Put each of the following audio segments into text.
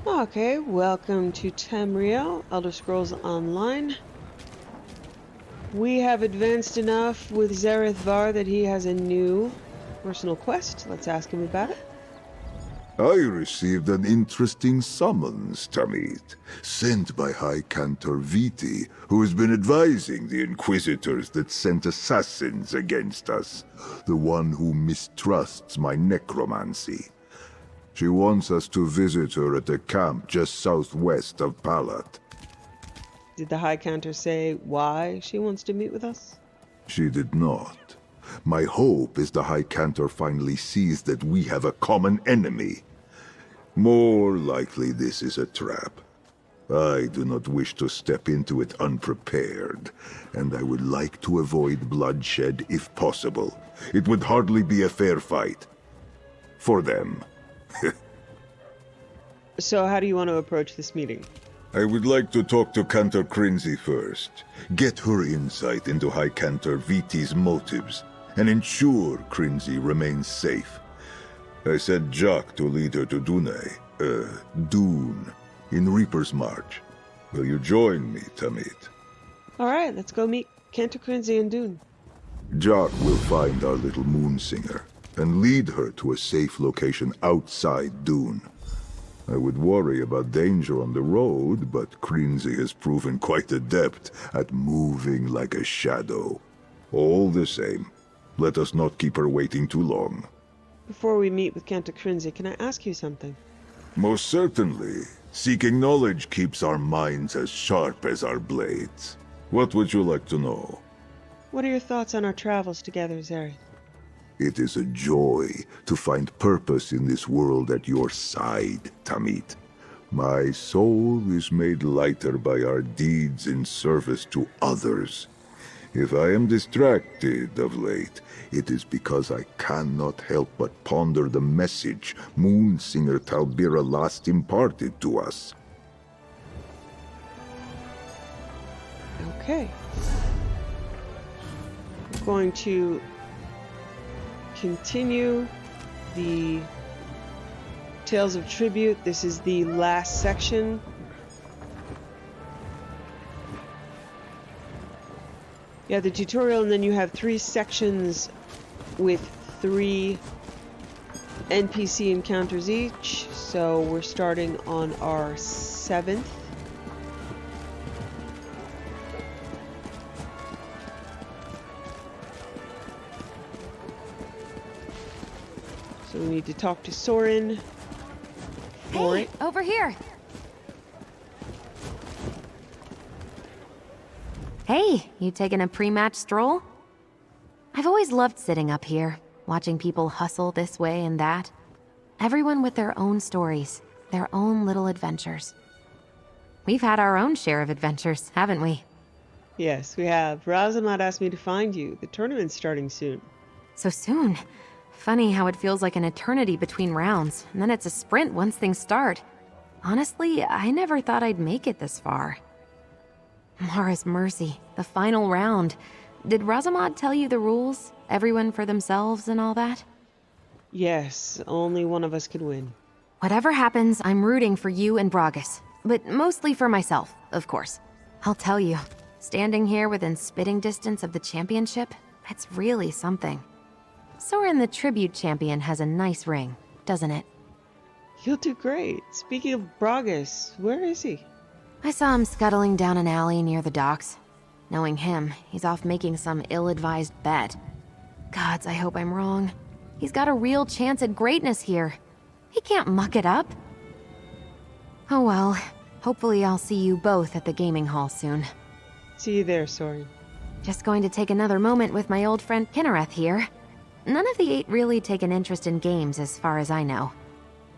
Okay, welcome to Tamriel, Elder Scrolls Online. We have advanced enough with Zerith-var that he has a new personal quest. Let's ask him about it. I received an interesting summons, Tamit, sent by High Cantor Viti, who has been advising the Inquisitors that sent assassins against us, the one who mistrusts my necromancy. She wants us to visit her at a camp just southwest of Palat. Did the High Counter say why she wants to meet with us? She did not. My hope is the High Cantor finally sees that we have a common enemy. More likely this is a trap. I do not wish to step into it unprepared, and I would like to avoid bloodshed if possible. It would hardly be a fair fight. For them. So how do you want to approach this meeting? I would like to talk to Cantor Crinzy first, get her insight into High Cantor Viti's motives, and ensure Crinzy remains safe. I sent Jock to lead her to Dune, in Reaper's March. Will you join me, Tamit? Alright, let's go meet Cantor Crinzy and Dune. Jock will find our little moon singer, and lead her to a safe location outside Dune. I would worry about danger on the road, but Crinzy has proven quite adept at moving like a shadow. All the same, let us not keep her waiting too long. Before we meet with Cantor Crinzy, can I ask you something? Most certainly. Seeking knowledge keeps our minds as sharp as our blades. What would you like to know? What are your thoughts on our travels together, Zerith? It is a joy to find purpose in this world at your side, Tamit. My soul is made lighter by our deeds in service to others. If I am distracted of late, it is because I cannot help but ponder the message Moonsinger Talbira last imparted to us. Okay. We're going to continue the Tales of Tribute. This is the last section. You have the tutorial, and then you have 3 sections with 3 NPC encounters each. So we're starting on our 7th. So we need to talk to Soren. Hey, over here. Hey, you taking a pre-match stroll? I've always loved sitting up here, watching people hustle this way and that. Everyone with their own stories, their own little adventures. We've had our own share of adventures, haven't we? Yes, we have. Razamad asked me to find you. The tournament's starting soon. So soon. Funny how it feels like an eternity between rounds, and then it's a sprint once things start. Honestly, I never thought I'd make it this far. Mara's Mercy, the final round. Did Razamad tell you the rules? Everyone for themselves and all that? Yes, only one of us can win. Whatever happens, I'm rooting for you and Bragas. But mostly for myself, of course. I'll tell you, standing here within spitting distance of the championship, it's really something. Soren the Tribute Champion has a nice ring, doesn't it? You'll do great. Speaking of Bragas, where is he? I saw him scuttling down an alley near the docks. Knowing him, he's off making some ill-advised bet. Gods, I hope I'm wrong. He's got a real chance at greatness here. He can't muck it up. Oh well, hopefully I'll see you both at the gaming hall soon. See you there, Soren. Just going to take another moment with my old friend Kinnereth here. None of the 8 really take an interest in games as far as I know.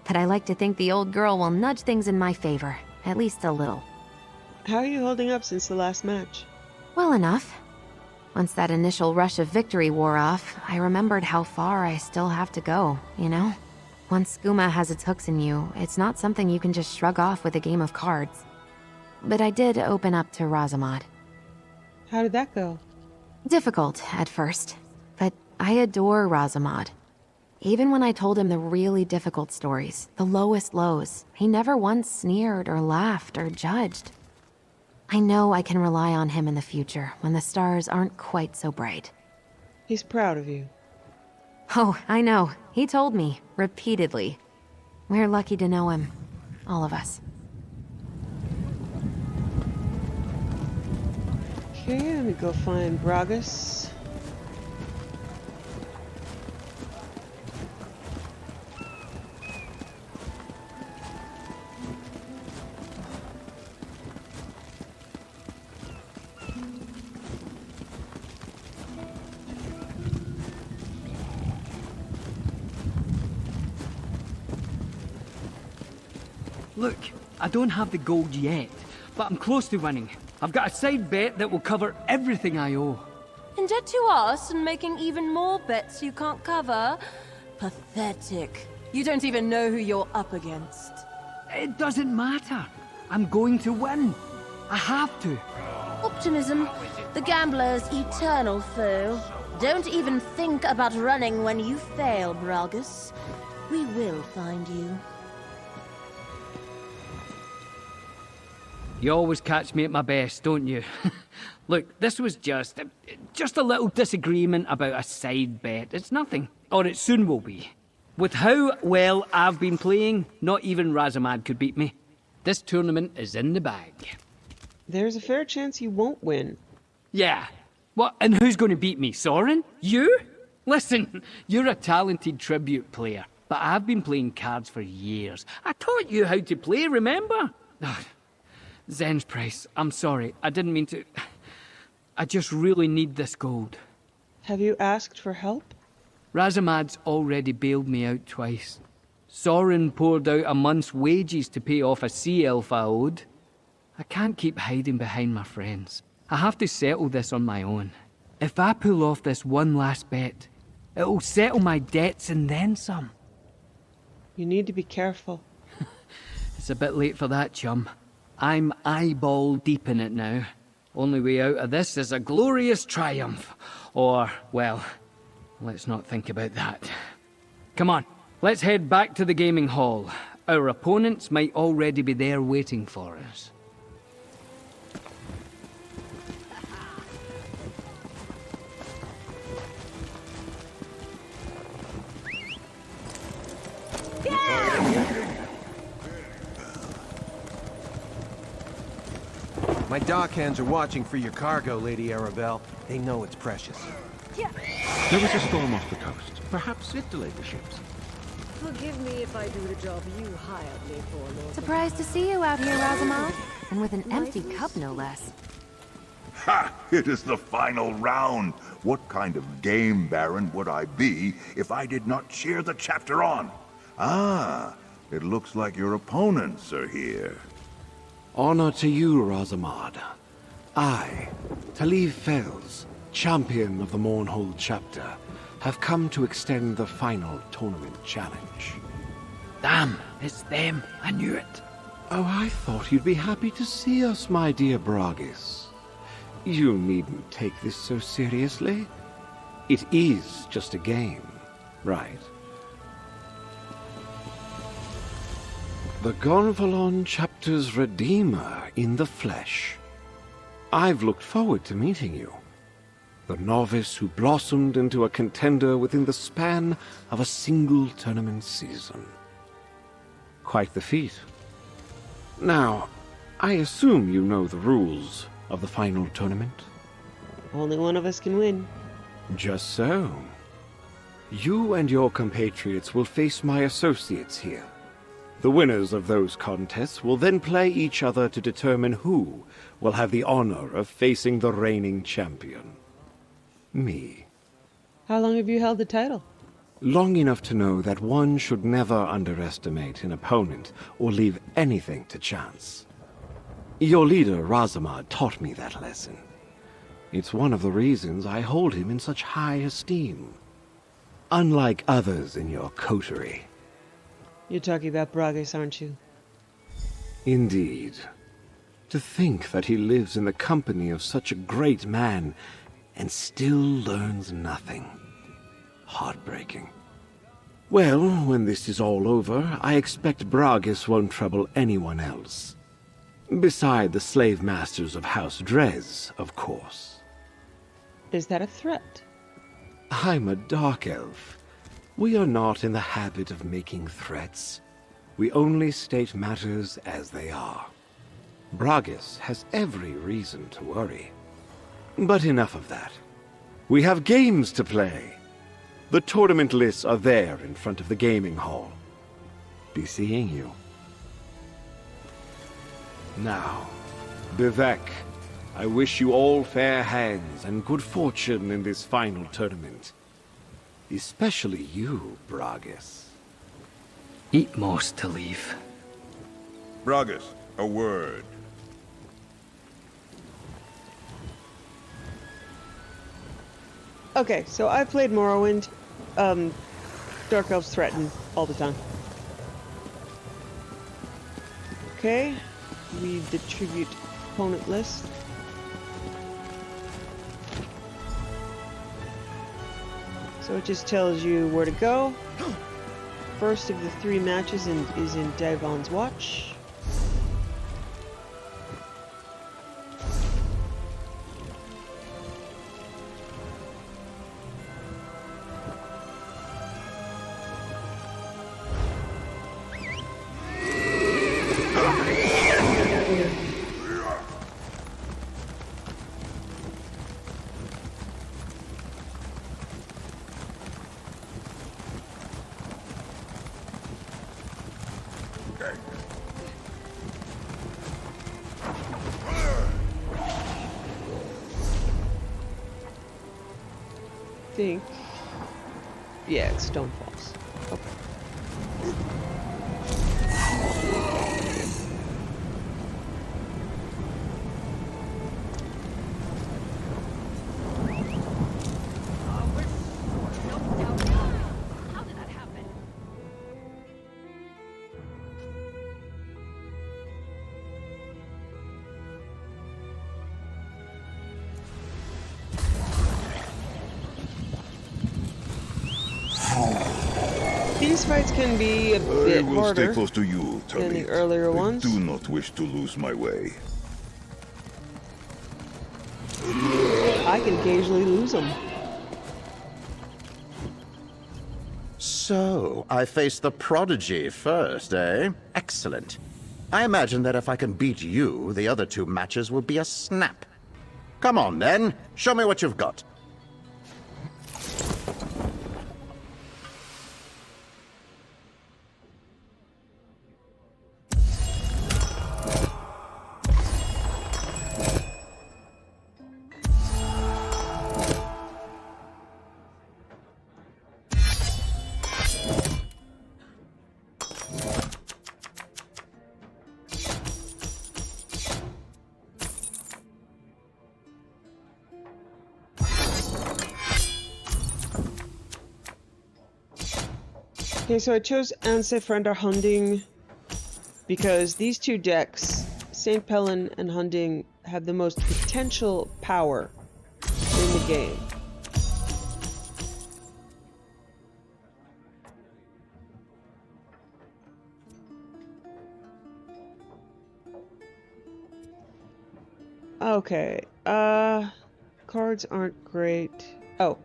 But I like to think the old girl will nudge things in my favor, at least a little. How are you holding up since the last match? Well enough. Once that initial rush of victory wore off, I remembered how far I still have to go, you know? Once skooma has its hooks in you, it's not something you can just shrug off with a game of cards. But I did open up to Razamad. How did that go? Difficult at first, but I adore Razamad. Even when I told him the really difficult stories, the lowest lows, he never once sneered or laughed or judged. I know I can rely on him in the future when the stars aren't quite so bright. He's proud of you. Oh, I know. He told me, repeatedly. We're lucky to know him. All of us. Okay, let me go find Bragus. Look, I don't have the gold yet, but I'm close to winning. I've got a side bet that will cover everything I owe. In debt to us and making even more bets you can't cover? Pathetic. You don't even know who you're up against. It doesn't matter. I'm going to win. I have to. Optimism, the gambler's eternal foe. Don't even think about running when you fail, Bragus. We will find you. You always catch me at my best, don't you? Look, this was just a little disagreement about a side bet. It's nothing. Or it soon will be. With how well I've been playing, not even Razamad could beat me. This tournament is in the bag. There's a fair chance you won't win. Yeah. What? And who's going to beat me? Soren? You? Listen, you're a talented tribute player, but I've been playing cards for years. I taught you how to play, remember? Zen's price. I'm sorry. I didn't mean to. I just really need this gold. Have you asked for help? Razamad's already bailed me out twice. Soren poured out a month's wages to pay off a sea elf I owed. I can't keep hiding behind my friends. I have to settle this on my own. If I pull off this one last bet, it'll settle my debts and then some. You need to be careful. It's a bit late for that, chum. I'm eyeball deep in it now. Only way out of this is a glorious triumph. Or, well, let's not think about that. Come on, let's head back to the gaming hall. Our opponents might already be there waiting for us. My dockhands are watching for your cargo, Lady Arabelle. They know it's precious. There was a storm off the coast. Perhaps it delayed the ships. Forgive me if I do the job you hired me for, Lord. Surprised to see you out here, Razamad. And with an empty cup, no less. Ha! It is the final round. What kind of game baron would I be if I did not cheer the chapter on? Ah, it looks like your opponents are here. Honor to you, Razamad. I, Talib Fels, champion of the Mournhold chapter, have come to extend the final tournament challenge. Damn, it's them. I knew it. Oh, I thought you'd be happy to see us, my dear Bragus. You needn't take this so seriously. It is just a game, right? The Gonvalon chapter's redeemer in the flesh. I've looked forward to meeting you. The novice who blossomed into a contender within the span of a single tournament season. Quite the feat. Now, I assume you know the rules of the final tournament? Only one of us can win. Just so. You and your compatriots will face my associates here. The winners of those contests will then play each other to determine who will have the honor of facing the reigning champion. Me. How long have you held the title? Long enough to know that one should never underestimate an opponent or leave anything to chance. Your leader, Razamad, taught me that lesson. It's one of the reasons I hold him in such high esteem. Unlike others in your coterie. You're talking about Bragus, aren't you? Indeed. To think that he lives in the company of such a great man and still learns nothing. Heartbreaking. Well, when this is all over, I expect Bragus won't trouble anyone else. Beside the slave masters of House Drez, of course. Is that a threat? I'm a dark elf. We are not in the habit of making threats. We only state matters as they are. Bragus has every reason to worry. But enough of that. We have games to play. The tournament lists are there in front of the gaming hall. Be seeing you. Now, Bivec, I wish you all fair hands and good fortune in this final tournament. Especially you, Bragus. Eat most to leave. Bragus, a word. Okay, so I played Morrowind. Dark Elves threaten all the time. Okay, read the tribute opponent list. So it just tells you where to go. First of the 3 matches is in Davon's Watch. Think. Yeah, it's Stone Falls. Okay. How did that happen? These fights can be a bit I will harder stay close to you, than the Tamit. earlier I ones. do not wish to lose my way. I can occasionally lose them. So, I face the prodigy first, eh? Excellent. I imagine that if I can beat you, the other 2 matches will be a snap. Come on, then. Show me what you've got. Okay, so I chose Anse Frender Hunding because these 2 decks, St. Pellin and Hunding, have the most potential power in the game. Okay, cards aren't great. Oh,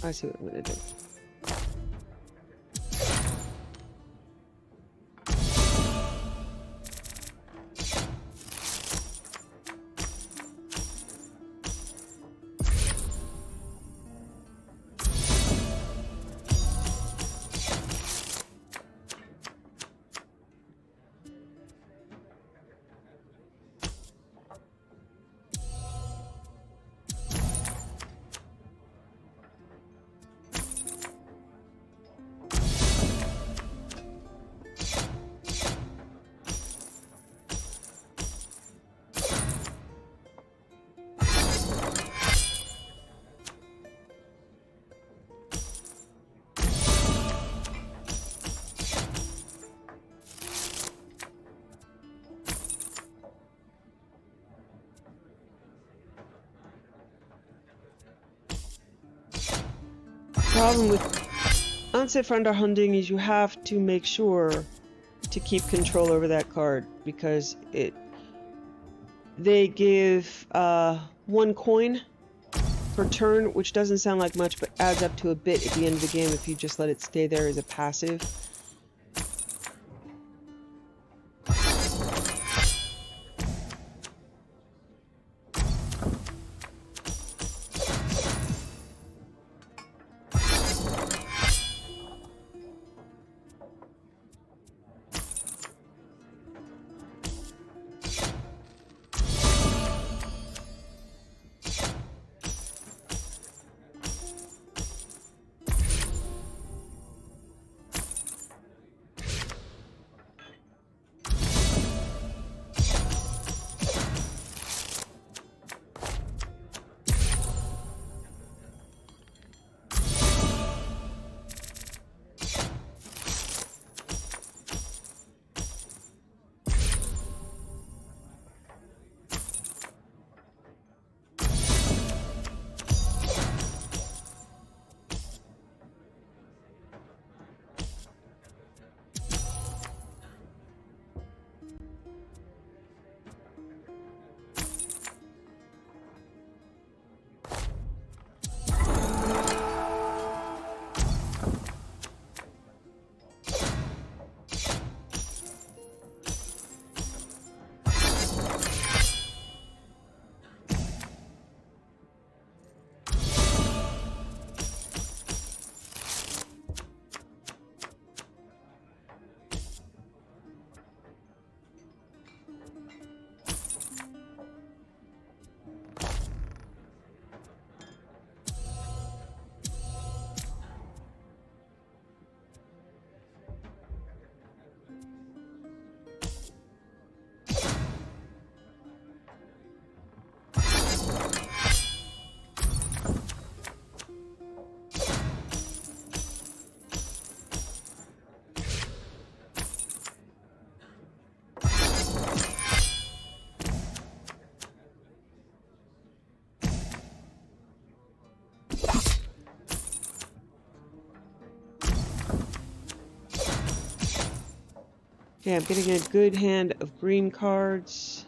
I see what I'm gonna do. Problem with onset for underhunting is you have to make sure to keep control over that card because they give 1 coin per turn, which doesn't sound like much, but adds up to a bit at the end of the game if you just let it stay there as a passive. Okay, I'm getting a good hand of green cards.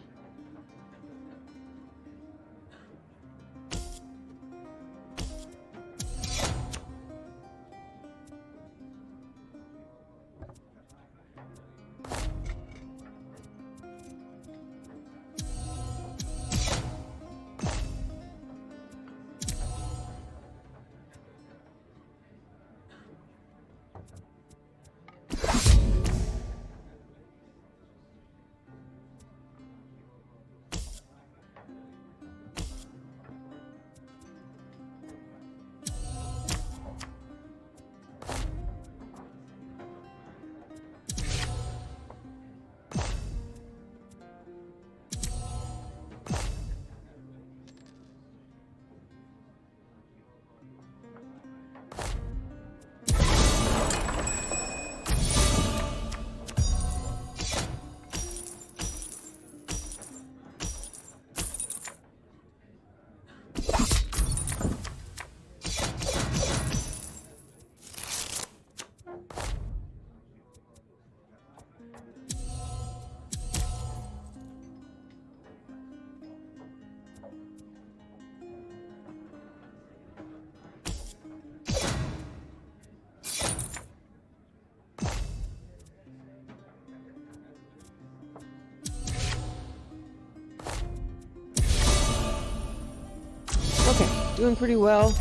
Doing pretty well.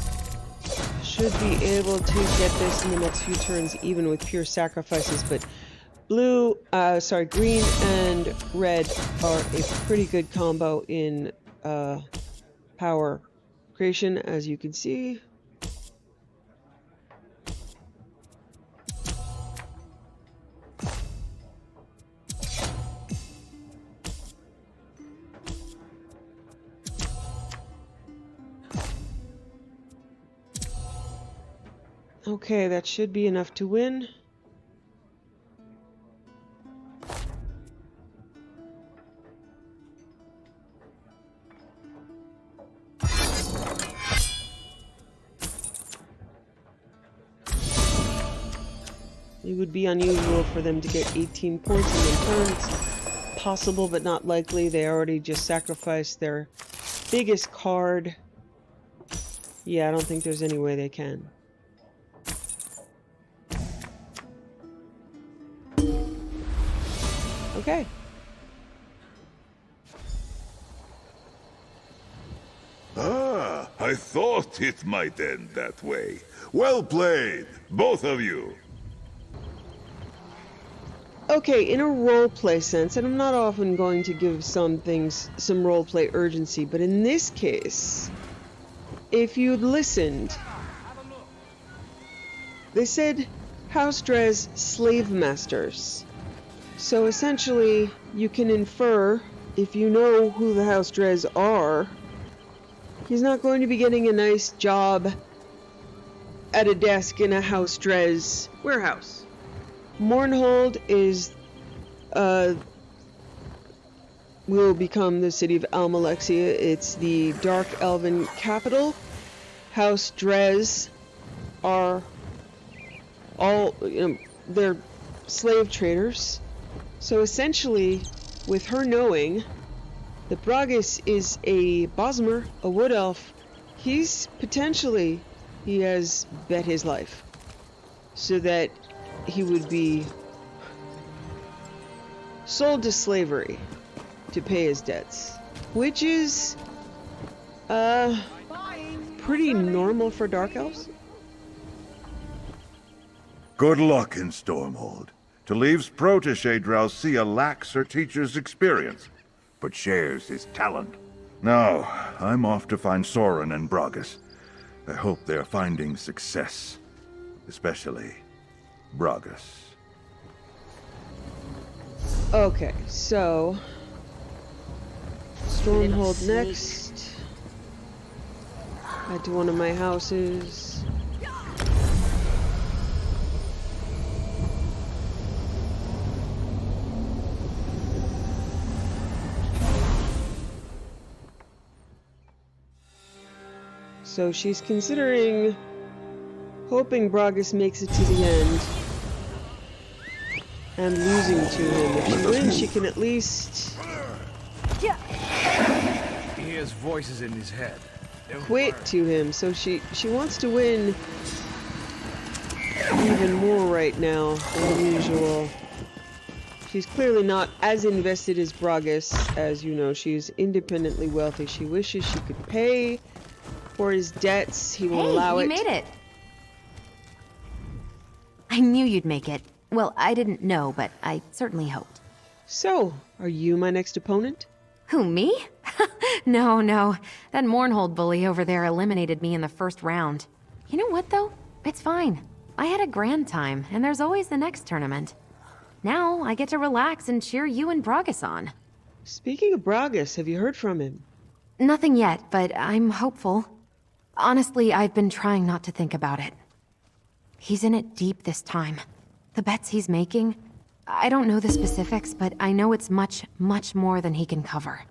Should be able to get this in the next few turns, even with pure sacrifices, but green and red are a pretty good combo in power creation, as you can see. Okay, that should be enough to win. It would be unusual for them to get 18 points in one turn. It's possible, but not likely. They already just sacrificed their biggest card. Yeah, I don't think there's any way they can. Okay. Ah, I thought it might end that way. Well played, both of you. Okay, in a roleplay sense, and I'm not often going to give some things some roleplay urgency, but in this case, if you'd listened, they said House Drez slave masters. So essentially, you can infer, if you know who the House Drez are, he's not going to be getting a nice job at a desk in a House Drez warehouse. Mournhold is, will become the city of Almalexia. It's the Dark Elven capital. House Drez are all, they're slave traders. So essentially, with her knowing that Bragus is a Bosmer, a wood elf, he has bet his life so that he would be sold to slavery to pay his debts, which is pretty normal for dark elves. Good luck in Stormhold. Taliv's protege Drowsia lacks her teacher's experience, but shares his talent. Now, I'm off to find Soren and Bragus. I hope they're finding success, especially Bragus. Okay, so Stormhold next. Head to one of my houses. So she's considering hoping Bragus makes it to the end and losing to him. If she wins, she can at least He hears voices in his head. quit to him. So she wants to win even more right now than usual. She's clearly not as invested as Bragus. As you know, she's independently wealthy. She wishes she could pay for his debts. He will allow it. Hey, you made it. I knew you'd make it. Well, I didn't know, but I certainly hoped. So, are you my next opponent? Who, me? No. That Mournhold bully over there eliminated me in the first round. You know what, though? It's fine. I had a grand time, and there's always the next tournament. Now, I get to relax and cheer you and Bragus on. Speaking of Bragus, have you heard from him? Nothing yet, but I'm hopeful. Honestly, I've been trying not to think about it. He's in it deep this time. The bets he's making, I don't know the specifics, but I know it's much, much more than he can cover.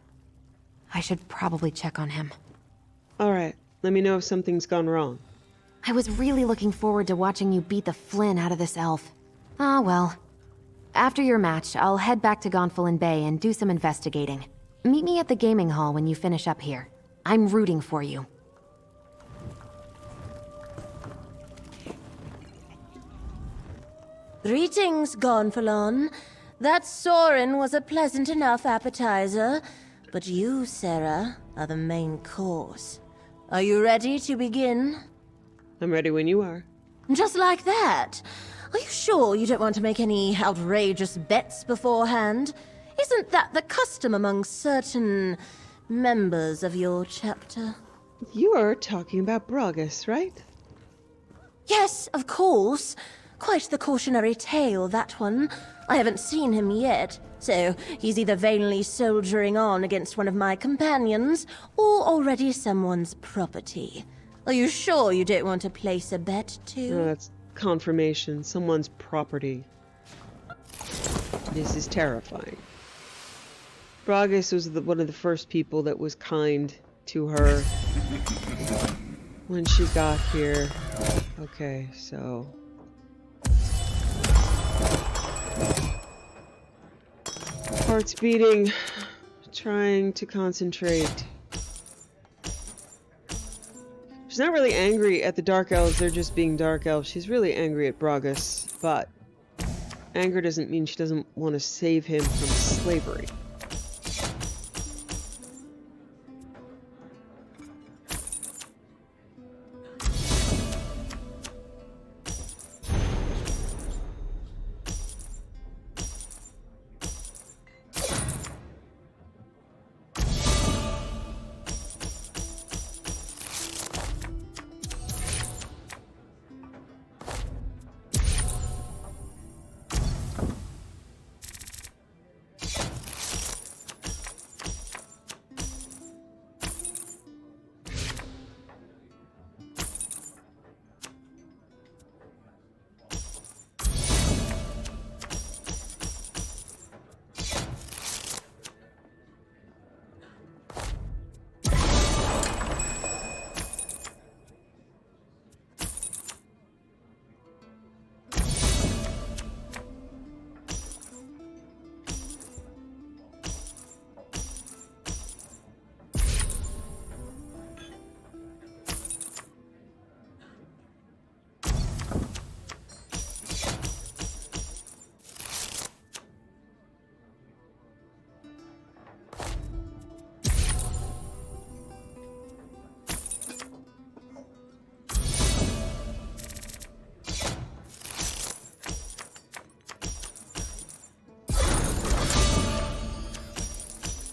I should probably check on him. Alright, let me know if something's gone wrong. I was really looking forward to watching you beat the Flynn out of this elf. Ah, well. After your match, I'll head back to Gonfalon Bay and do some investigating. Meet me at the gaming hall when you finish up here. I'm rooting for you. Greetings, Gonfalon. That Soren was a pleasant enough appetizer, but you, Sarah, are the main course. Are you ready to begin? I'm ready when you are. Just like that? Are you sure you don't want to make any outrageous bets beforehand? Isn't that the custom among certain members of your chapter? You are talking about Bragus, right? Yes, of course. Quite the cautionary tale, that one. I haven't seen him yet, so he's either vainly soldiering on against one of my companions, or already someone's property. Are you sure you don't want to place a bet, too? No, that's confirmation. Someone's property. This is terrifying. Bragus was one of the first people that was kind to her when she got here. Okay, so Heart's beating. Trying to concentrate. She's not really angry at the Dark Elves, they're just being Dark Elves. She's really angry at Bragus, but anger doesn't mean she doesn't want to save him from slavery.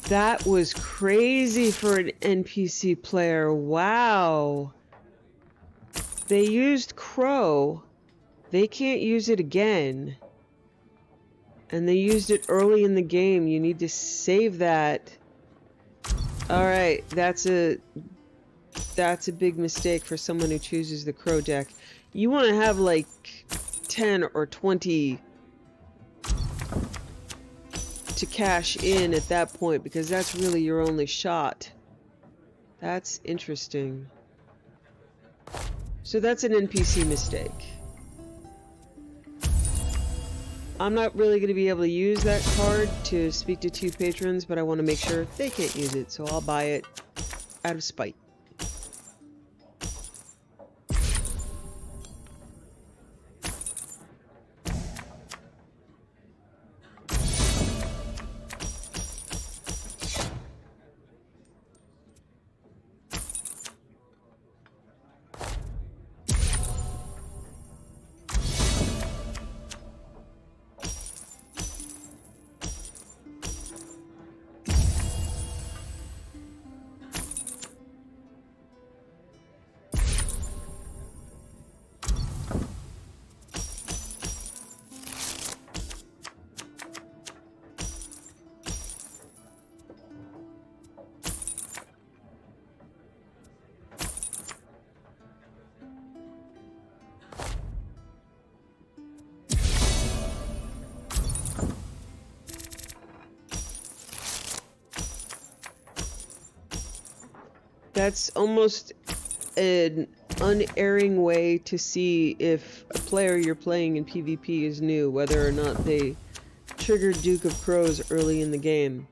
That was crazy for an NPC player. Wow. They used Crow. They can't use it again. And they used it early in the game. You need to save that. Alright, that's a big mistake for someone who chooses the Crow deck. You want to have like 10 or 20 to cash in at that point, because that's really your only shot. That's interesting. So that's an NPC mistake. I'm not really going to be able to use that card to speak to 2 patrons, but I want to make sure they can't use it, so I'll buy it out of spite. That's almost an unerring way to see if a player you're playing in PvP is new, whether or not they triggered Duke of Crows early in the game.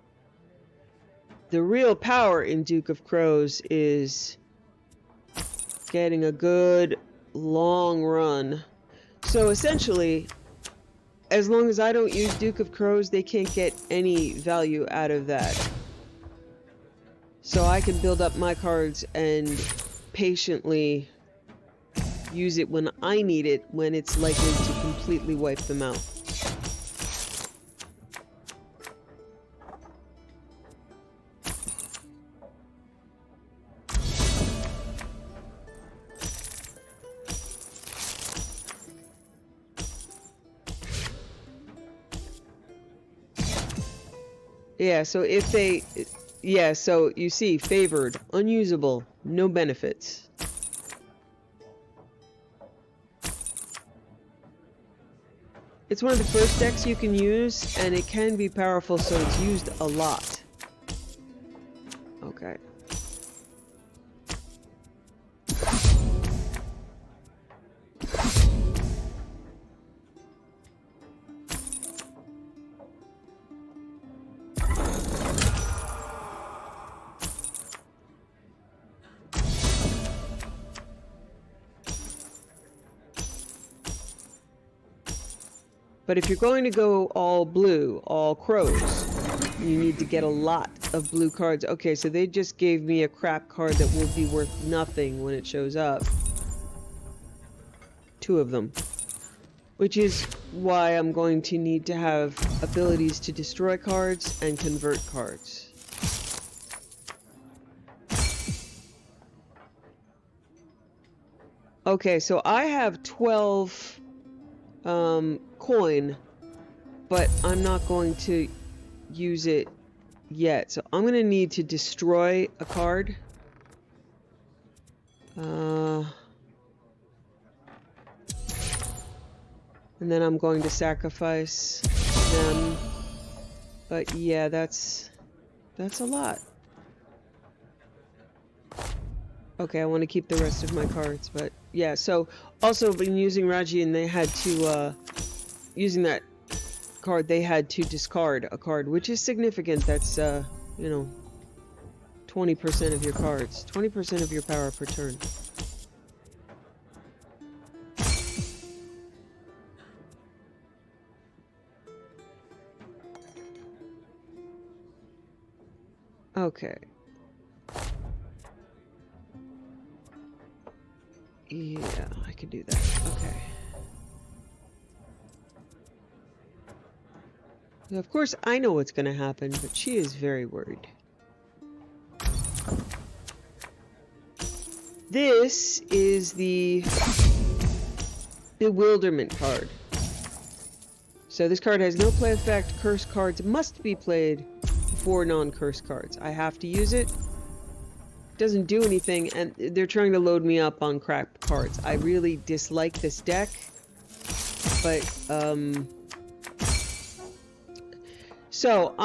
The real power in Duke of Crows is getting a good long run. So essentially, as long as I don't use Duke of Crows, they can't get any value out of that. So I can build up my cards and patiently use it when I need it, when it's likely to completely wipe them out. Yeah, so if they... Yeah, so you see, favored, unusable, no benefits. It's one of the first decks you can use, and it can be powerful, so it's used a lot. Okay. But if you're going to go all blue, all crows, you need to get a lot of blue cards. Okay, so they just gave me a crap card that will be worth nothing when it shows up. 2 of them. Which is why I'm going to need to have abilities to destroy cards and convert cards. Okay, so I have 12 coin, but I'm not going to use it yet. So I'm going to need to destroy a card. And then I'm going to sacrifice them. But yeah, that's a lot. Okay, I want to keep the rest of my cards, but yeah, so also when using Rajian, they had to, using that card, they had to discard a card, which is significant. That's, you know, 20% of your cards. 20% of your power per turn. Okay. Yeah, I can do that. Okay. Of course, I know what's going to happen, but she is very worried. This is the Bewilderment card. So this card has no play effect. Cursed cards must be played before non-cursed cards. I have to use it. Doesn't do anything, and they're trying to load me up on crap cards. I really dislike this deck, but so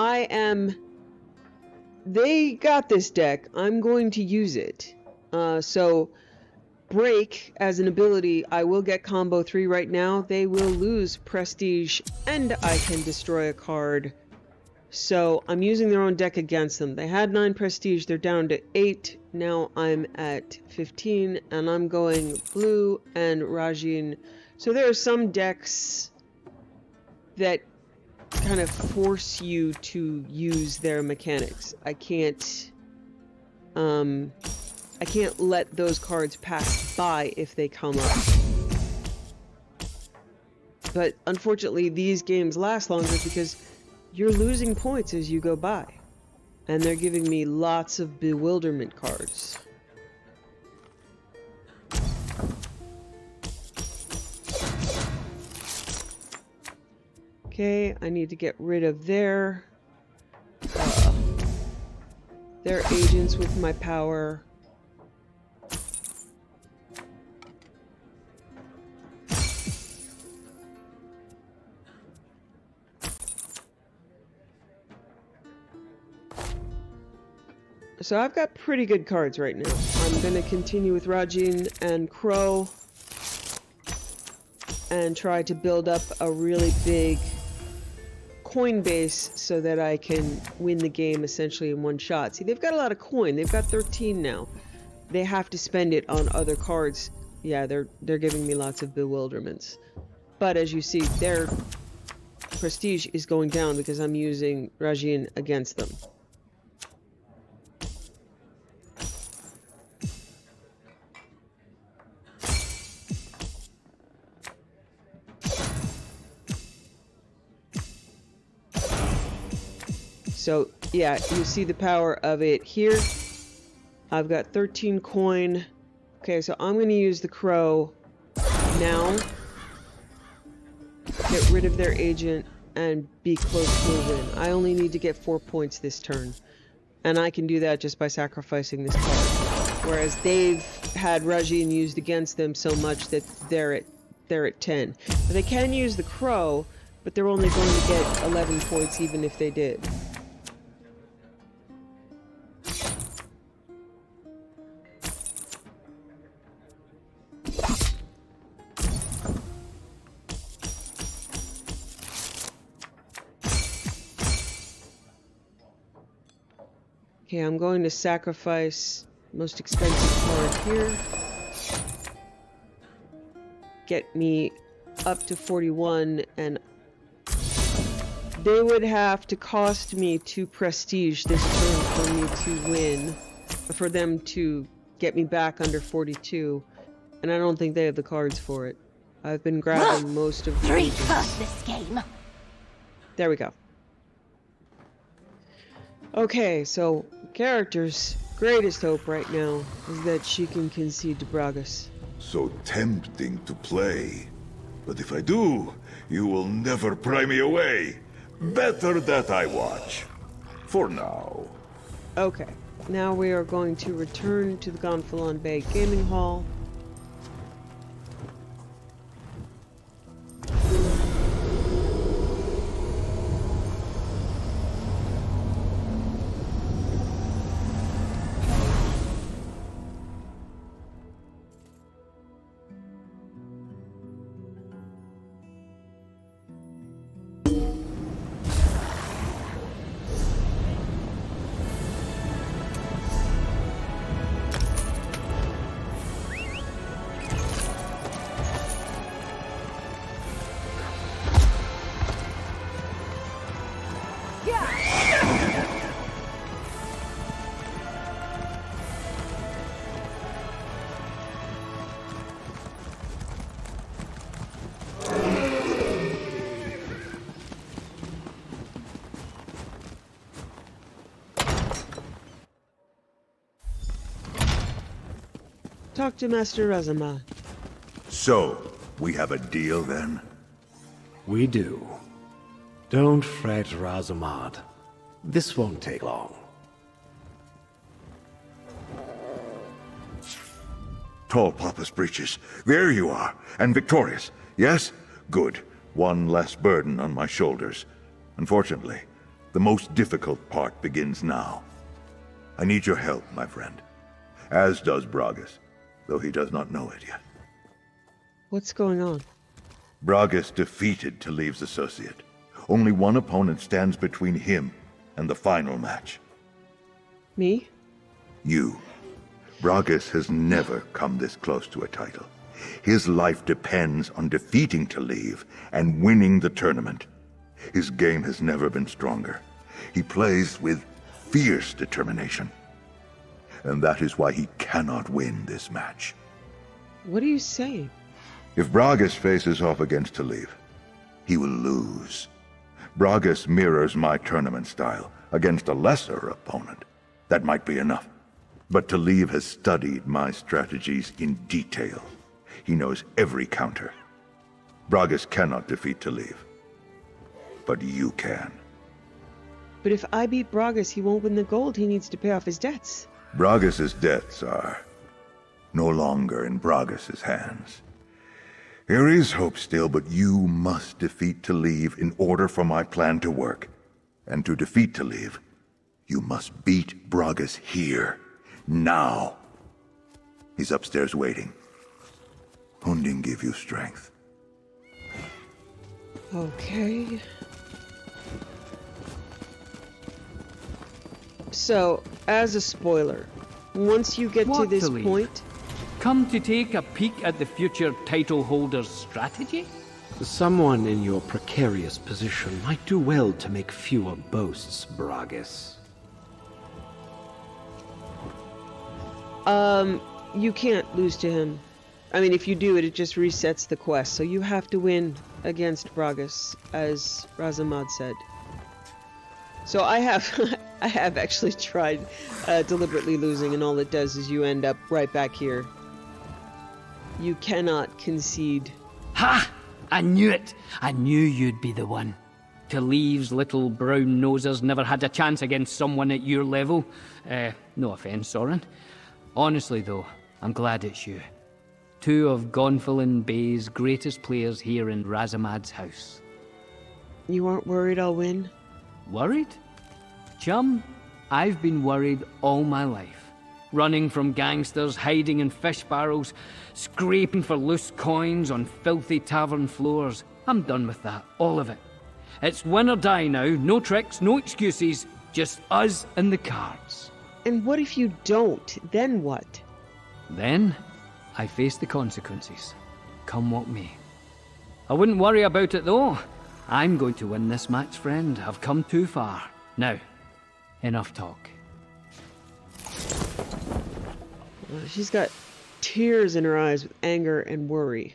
they got this deck. I'm going to use it. So break as an ability, I will get combo 3 right now. They will lose prestige and I can destroy a card. So I'm using their own deck against them. They had 9 prestige, they're down to 8. Now I'm at 15 and I'm going blue and Rajin. So there are some decks that kind of force you to use their mechanics. I can't let those cards pass by if they come up. But unfortunately these games last longer because you're losing points as you go by. And they're giving me lots of bewilderment cards. Okay, I need to get rid of their agents with my power. So I've got pretty good cards right now. I'm going to continue with Rajin and Crow and try to build up a really big coin base so that I can win the game essentially in one shot. See, they've got a lot of coin. They've got 13 now. They have to spend it on other cards. Yeah, they're giving me lots of bewilderments. But as you see, their prestige is going down because I'm using Rajin against them. So, yeah, you see the power of it here. I've got 13 coin. Okay, so I'm going to use the Crow now. Get rid of their agent and be close to a win. I only need to get 4 points this turn. And I can do that just by sacrificing this card. Whereas they've had Rajin used against them so much that they're at 10. But they can use the Crow, but they're only going to get 11 points even if they did. Okay, I'm going to sacrifice most expensive card here. Get me up to 41, and They would have to cost me 2 prestige this turn for me to win, for them to get me back under 42, and I don't think they have the cards for it. I've been grabbing most of the 3 agents. first this game. There we go. Okay, so character's greatest hope right now is that she can concede to Bragas. So tempting to play. But if I do, you will never pry me away. Better that I watch. For now. Okay, now we are going to return to the Gonfalon Bay Gaming Hall. Talk to Master Razama. So, we have a deal then? We do. Don't fret, Razamad. This won't take long. Tall Papa's breeches. There you are, and victorious. Yes? Good. One less burden on my shoulders. Unfortunately, the most difficult part begins now. I need your help, my friend. As does Bragas, though he does not know it yet. What's going on? Bragas defeated Taliv's associate. Only one opponent stands between him and the final match. Me? You. Bragas has never come this close to a title. His life depends on defeating Taliv and winning the tournament. His game has never been stronger. He plays with fierce determination. And that is why he cannot win this match. What are you saying? If Bragas faces off against Taliv, he will lose. Bragas mirrors my tournament style against a lesser opponent. That might be enough. But Taliv has studied my strategies in detail. He knows every counter. Bragas cannot defeat Taliv. But you can. But if I beat Bragas, he won't win the gold. He needs to pay off his debts. Bragas's debts are no longer in Bragas's hands. There is hope still, but you must defeat Taliv in order for my plan to work. And to defeat Taliv, you must beat Bragas here, now. He's upstairs waiting. Hunding give you strength. Okay. So, as a spoiler, once you get to this point... Come to take a peek at the future title holder's strategy? Someone in your precarious position might do well to make fewer boasts, Bragas. You can't lose to him. I mean, if you do it, it just resets the quest, so you have to win against Bragas, as Razamad said. So I have actually tried deliberately losing, and all it does is you end up right back here. You cannot concede. Ha! I knew it! I knew you'd be the one. Taliv's little brown nosers never had a chance against someone at your level. No offense, Soren. Honestly, though, I'm glad it's you. 2 of Gonfalon Bay's greatest players here in Razamad's house. You aren't worried I'll win? Worried? Chum, I've been worried all my life. Running from gangsters, hiding in fish barrels, scraping for loose coins on filthy tavern floors. I'm done with that, all of it. It's win or die now, no tricks, no excuses, just us and the cards. And what if you don't? Then what? Then, I face the consequences, come what may. I wouldn't worry about it though. I'm going to win this match, friend. I've come too far. Now, enough talk. She's got tears in her eyes with anger and worry.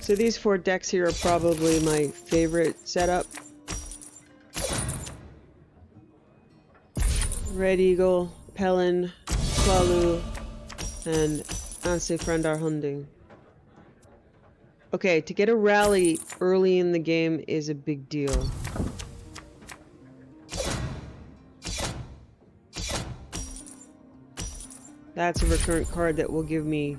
So these 4 decks here are probably my favorite setup. Red Eagle, Pelin, Plalu, and Anse Frandar Hunding. Okay, to get a rally early in the game is a big deal. That's a recurrent card that will give me,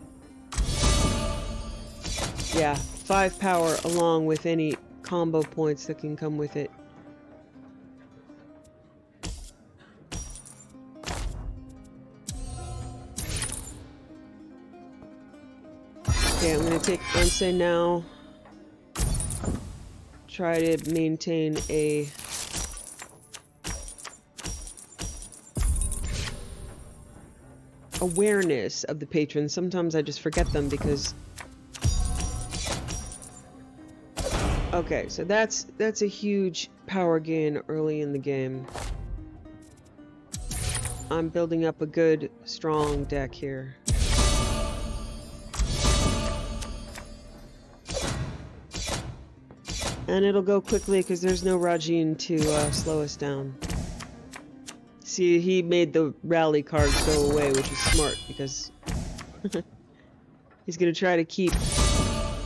yeah, 5 power along with any combo points that can come with it. Okay, I'm going to take Anse now. Try to maintain a awareness of the patrons. Sometimes I just forget them because... Okay, so that's a huge power gain early in the game. I'm building up a good, strong deck here. And it'll go quickly because there's no Rajin to slow us down. See, he made the rally cards go away, which is smart because he's going to try to keep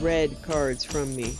red cards from me.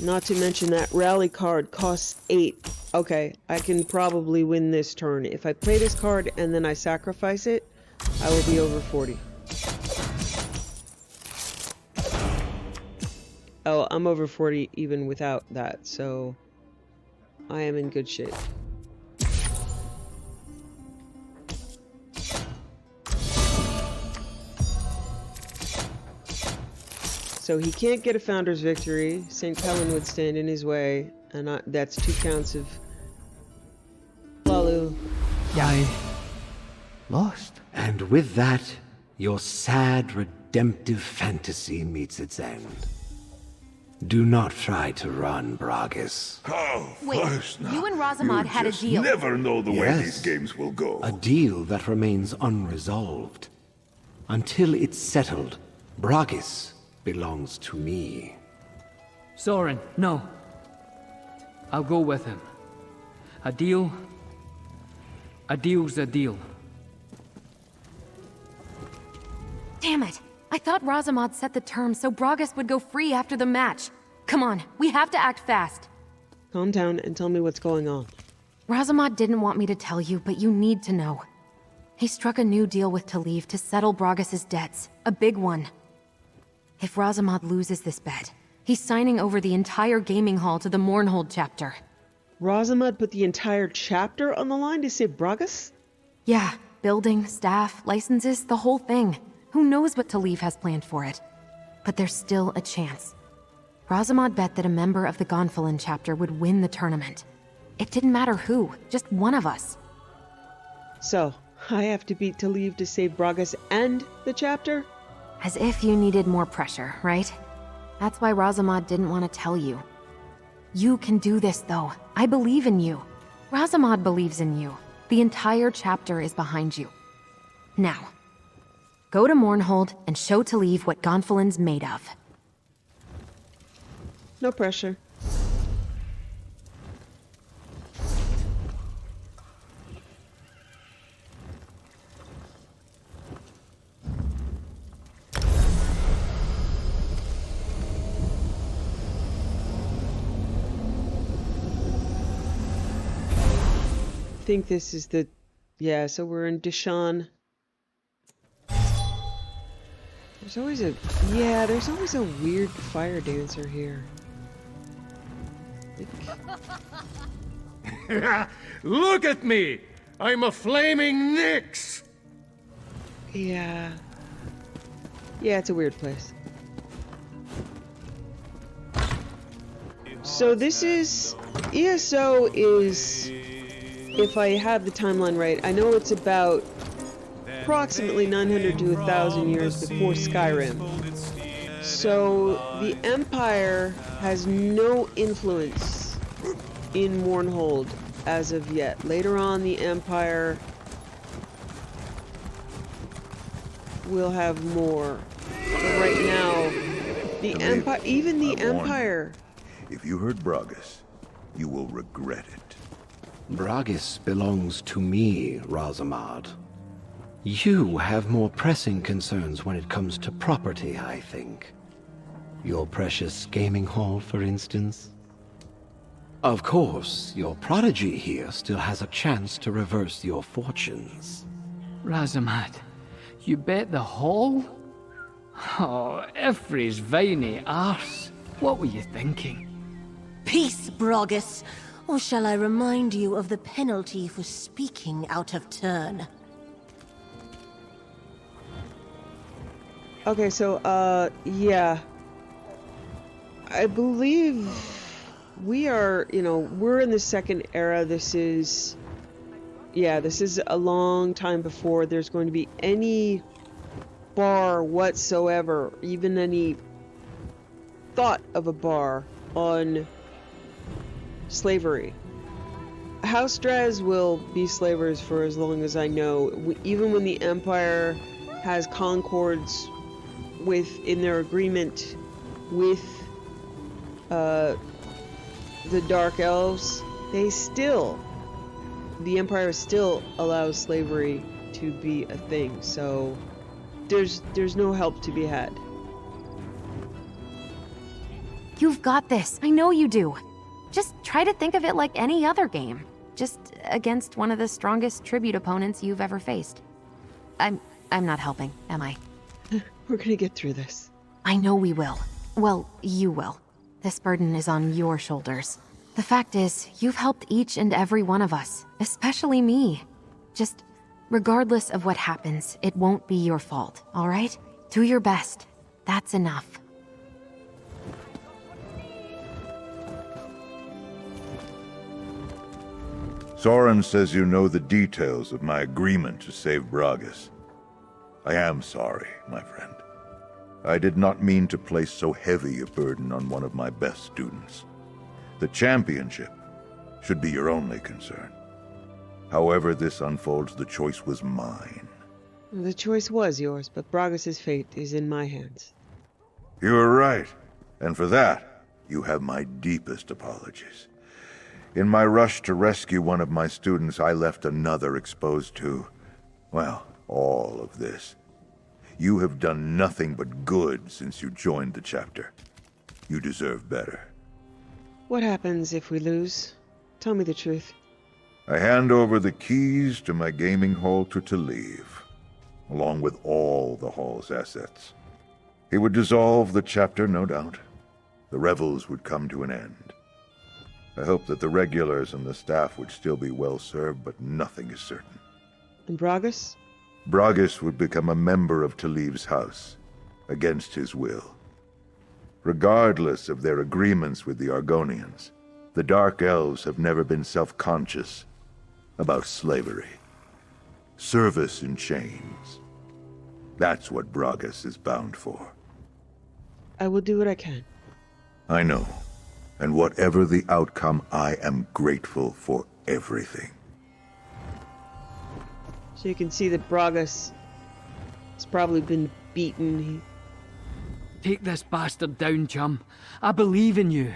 Not to mention that rally card costs 8. Okay, I can probably win this turn. If I play this card and then I sacrifice it, I will be over 40. Oh, I'm over 40 even without that, so I am in good shape. So he can't get a Founder's Victory. St. Pelin would stand in his way, and that's 2 counts of Plalu. I lost. And with that, your sad, redemptive fantasy meets its end. Do not try to run, Bragus. How? Wait, First now. you and Razamad You had a just deal. never know the way Yes. these games will go. A deal that remains unresolved. Until it's settled, Bragus belongs to me. Soren, no. I'll go with him. A deal's a deal. Damn it! I thought Razamad set the terms so Bragus would go free after the match. Come on, we have to act fast. Calm down and tell me what's going on. Razamad didn't want me to tell you, but you need to know. He struck a new deal with Talib to settle Bragus's debts. A big one. If Razamad loses this bet, he's signing over the entire gaming hall to the Mournhold chapter. Razamad put the entire chapter on the line to save Bragus? Yeah, building, staff, licenses, the whole thing. Who knows what Talib has planned for it? but there's still a chance. Razamad bet that a member of the Gonfalon chapter would win the tournament. It didn't matter who, just one of us. So, I have to beat Talib to save Bragas and the chapter? As if you needed more pressure, right? That's why Razamad didn't want to tell you. You can do this, though. I believe in you. Razamad believes in you. The entire chapter is behind you. Now, go to Mournhold and show Talib what Gonfalon's made of. No pressure. I think this is the... Yeah, so we're in Deshaun. There's always a... Yeah, there's always a weird fire dancer here. Look at me! I'm a flaming Nyx! Yeah. Yeah, it's a weird place. So this is... ESO is... If I have the timeline right, I know it's about approximately 900 to 1,000 years before Skyrim. So the Empire has no influence in Mournhold as of yet. Later on, the Empire will have more. But right now, the Empire, even the Empire... If you hurt Bragas, you will regret it. Bragas belongs to me, Razamad. You have more pressing concerns when it comes to property, I think. Your precious gaming hall, for instance. Of course, your prodigy here still has a chance to reverse your fortunes. Razamad, you bet the hall? Oh, Ifri's viney arse. What were you thinking? Peace, Bragas. Or shall I remind you of the penalty for speaking out of turn? Okay, so, yeah. I believe we are, we're in the second era. This is a long time before there's going to be any bar whatsoever, even any thought of a bar on slavery. House Draz will be slavers for as long as I know. Even when the Empire has concords in their agreement with the Dark Elves, the Empire still allows slavery to be a thing. So there's no help to be had. You've got this. I know you do. Just try to think of it like any other game. Just against one of the strongest tribute opponents you've ever faced. I'm not helping, am I? We're gonna get through this. I know we will. Well, you will. This burden is on your shoulders. The fact is, you've helped each and every one of us, especially me. Just, regardless of what happens, it won't be your fault, all right? Do your best. That's enough. Soren says you know the details of my agreement to save Bragas. I am sorry, my friend. I did not mean to place so heavy a burden on one of my best students. The championship should be your only concern. However this unfolds, the choice was mine. The choice was yours, but Bragas' fate is in my hands. You are right, and for that, you have my deepest apologies. In my rush to rescue one of my students, I left another exposed to, well, all of this. You have done nothing but good since you joined the chapter. You deserve better. What happens if we lose? Tell me the truth. I hand over the keys to my gaming hall to Talib, along with all the hall's assets. He would dissolve the chapter, no doubt. The revels would come to an end. I hope that the regulars and the staff would still be well served, but nothing is certain. And Bragas? Bragas would become a member of Talib's house, against his will. Regardless of their agreements with the Argonians, the Dark Elves have never been self-conscious about slavery. Service in chains. That's what Bragas is bound for. I will do what I can. I know. And whatever the outcome, I am grateful for everything. So you can see that Bragas has probably been beaten. Take this bastard down, chum. I believe in you.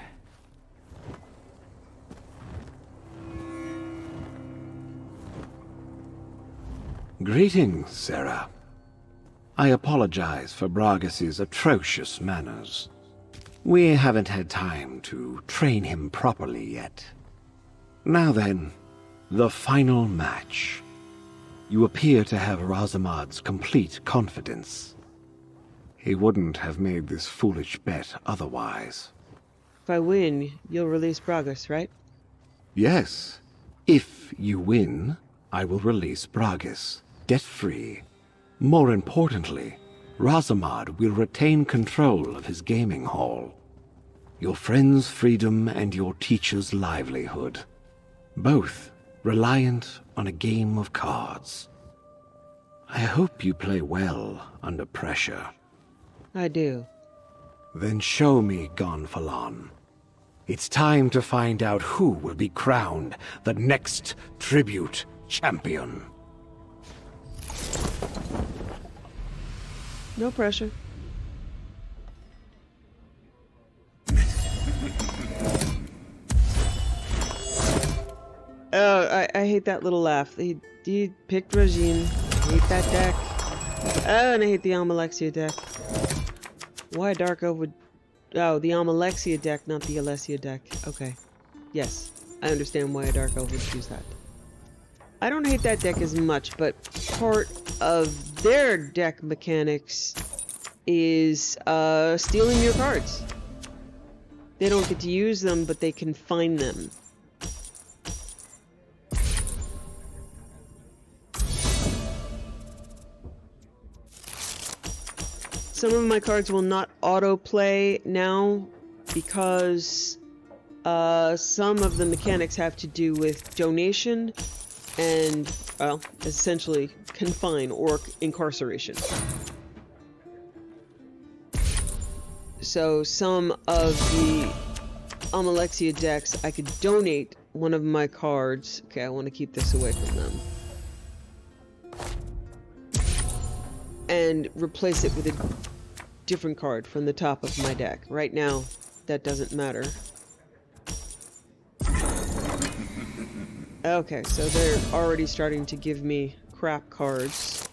Greetings, Sarah. I apologize for Bragas's atrocious manners. We haven't had time to train him properly yet. Now then, the final match. You appear to have Razamad's complete confidence. He wouldn't have made this foolish bet otherwise. If I win, you'll release Bragas, right? Yes. If you win, I will release Bragas, debt-free. More importantly, Razamad will retain control of his gaming hall. Your friend's freedom and your teacher's livelihood. Both reliant on a game of cards. I hope you play well under pressure. I do. Then show me Gonfalon. It's time to find out who will be crowned the next tribute champion. No pressure. Oh, I hate that little laugh. He picked Regine. I hate that deck. Oh, and I hate the Almalexia deck. Why a Dark Elf would... Oh, the Almalexia deck, not the Alessia deck. Okay. Yes, I understand why a Dark Elf would choose that. I don't hate that deck as much, but part of their deck mechanics is stealing your cards. They don't get to use them, but they can find them. Some of my cards will not autoplay now because some of the mechanics have to do with donation and, well, essentially confine or incarceration. So some of the Almalexia decks, I could donate one of my cards. Okay, I want to keep this away from them. And replace it with a different card from the top of my deck. Right now, that doesn't matter. Okay, so they're already starting to give me crap cards.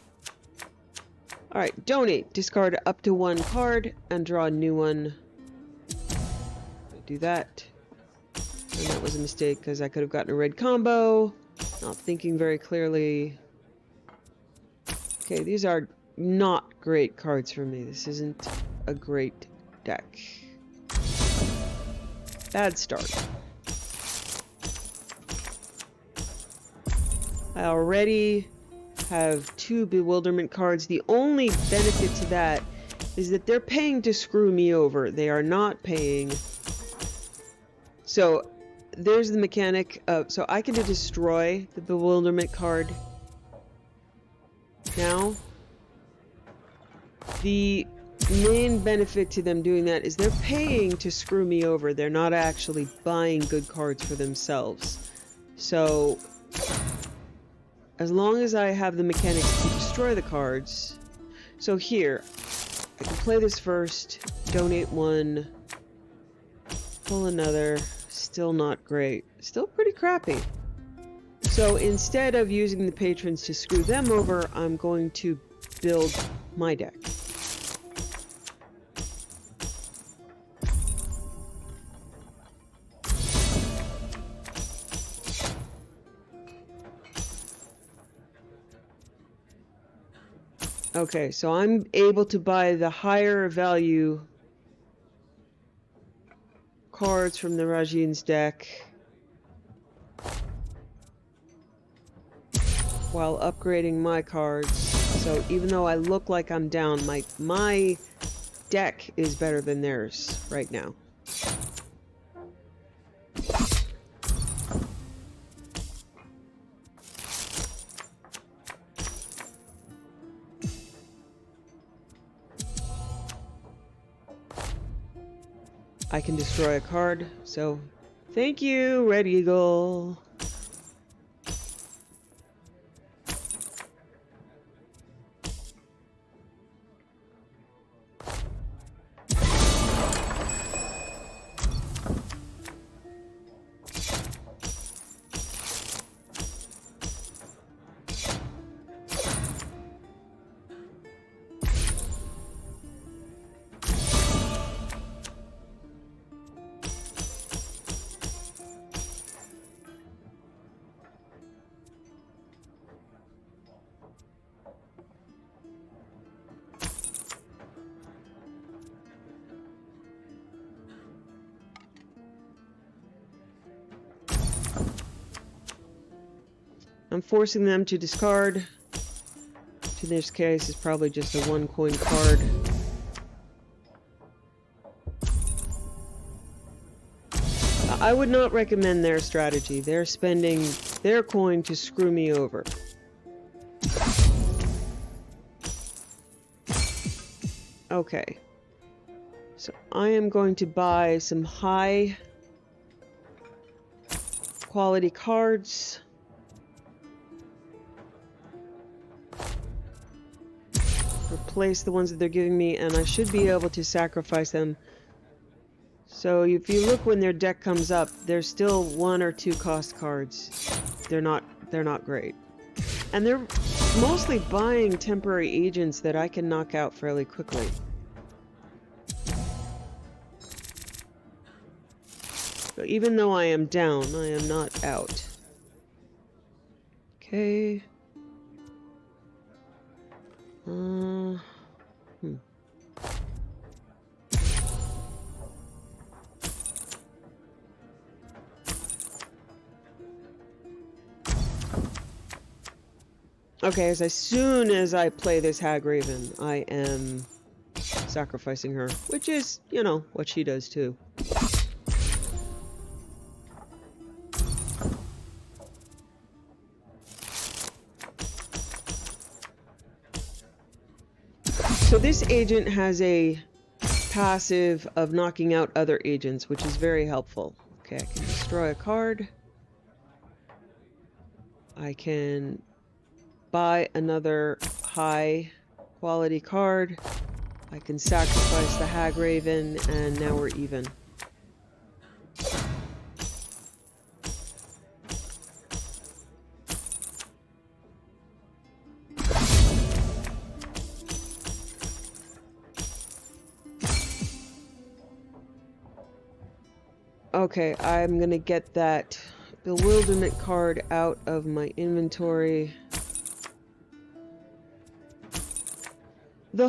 Alright, donate. Discard up to one card and draw a new one. Do that. And that was a mistake because I could have gotten a red combo. Not thinking very clearly. Okay, these are not great cards for me. This isn't a great deck. Bad start. I already have 2 bewilderment cards. The only benefit to that is that they're paying to screw me over. They are not paying. So there's the mechanic of, so I can destroy the bewilderment card now. The main benefit to them doing that is they're paying to screw me over. They're not actually buying good cards for themselves. So as long as I have the mechanics to destroy the cards. So here, I can play this first, donate one, pull another, still not great. Still pretty crappy. So instead of using the patrons to screw them over, I'm going to build my deck. Okay, so I'm able to buy the higher value cards from the Rajine's deck while upgrading my cards. So even though I look like I'm down, my deck is better than theirs right now. I can destroy a card, so thank you, Red Eagle. I'm forcing them to discard. In this case, it's probably just a 1 coin card. I would not recommend their strategy. They're spending their coin to screw me over. Okay. So I am going to buy some high quality cards. Replace the ones that they're giving me, and I should be able to sacrifice them. So if you look when their deck comes up, there's still 1 or 2 cost cards. They're not great. And they're mostly buying temporary agents that I can knock out fairly quickly. So even though I am down, I am not out. Okay. Okay, as soon as I play this Hag Raven, I am sacrificing her, which is, you know, what she does too. So this agent has a passive of knocking out other agents, which is very helpful. Okay, I can destroy a card. I can buy another high quality card. I can sacrifice the Hag Raven, and now we're even. Okay, I'm gonna get that bewilderment card out of my inventory. The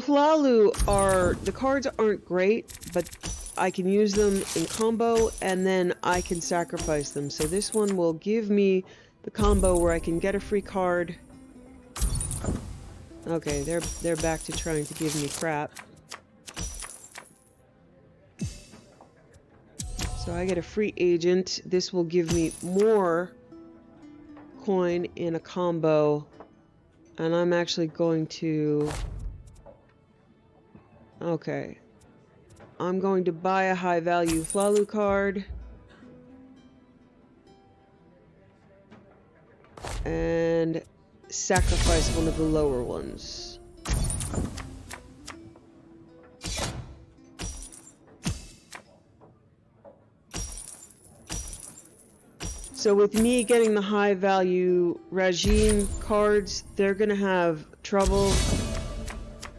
the cards aren't great, but I can use them in combo, and then I can sacrifice them. So this one will give me the combo where I can get a free card. Okay, they're back to trying to give me crap. So I get a free agent. This will give me more coin in a combo, and I'm actually going to... Okay. I'm going to buy a high value Flalu card. And sacrifice one of the lower ones. So with me getting the high value regime cards, they're gonna have trouble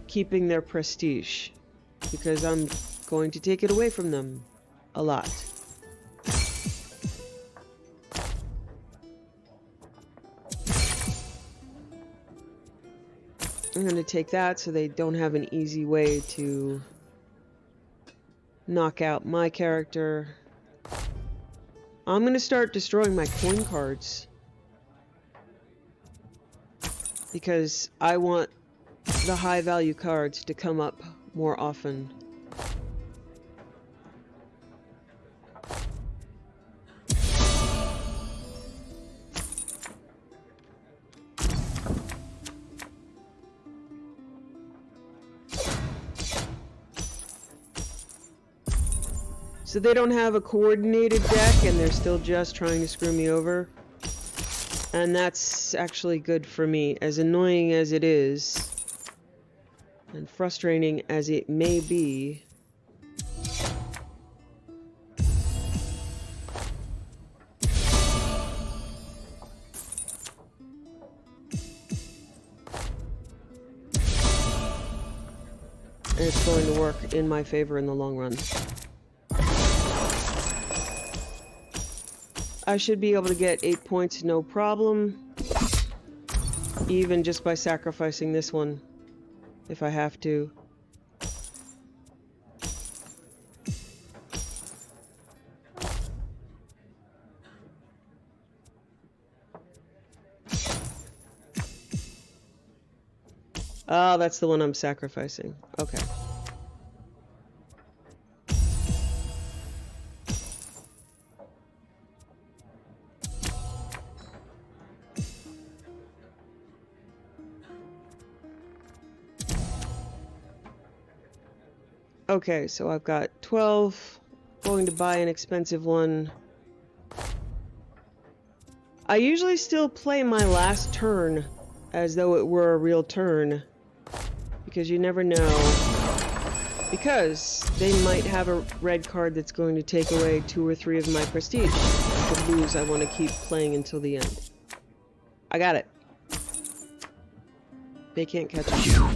keeping their prestige, because I'm going to take it away from them a lot. I'm going to take that so they don't have an easy way to knock out my character. I'm going to start destroying my coin cards, because I want the high value cards to come up more often. So they don't have a coordinated deck, and they're still just trying to screw me over. And that's actually good for me, as annoying as it is, and frustrating as it may be. It's going to work in my favor in the long run. I should be able to get 8 points, no problem. Even just by sacrificing this one, if I have to. Oh, that's the one I'm sacrificing. Okay. Okay, so I've got 12. Going to buy an expensive one. I usually still play my last turn as though it were a real turn. Because you never know. Because they might have a red card that's going to take away 2 or 3 of my prestige. If I could lose, I want to keep playing until the end. I got it. They can't catch us. You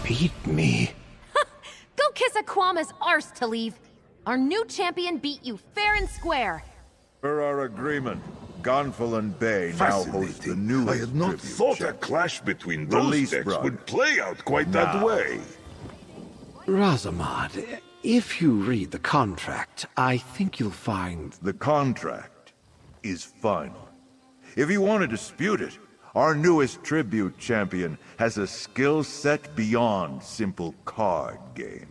beat me. Go kiss a Kwama's arse to leave. Our new champion beat you fair and square. Per our agreement, Gonfalon Bay now hosts the newest I had not tribute thought a chapter. clash between The those least decks brother. would play out quite that Now. way. Razamad, if you read the contract, I think you'll find... The contract is final. If you want to dispute it, our newest tribute champion has a skill set beyond simple card games.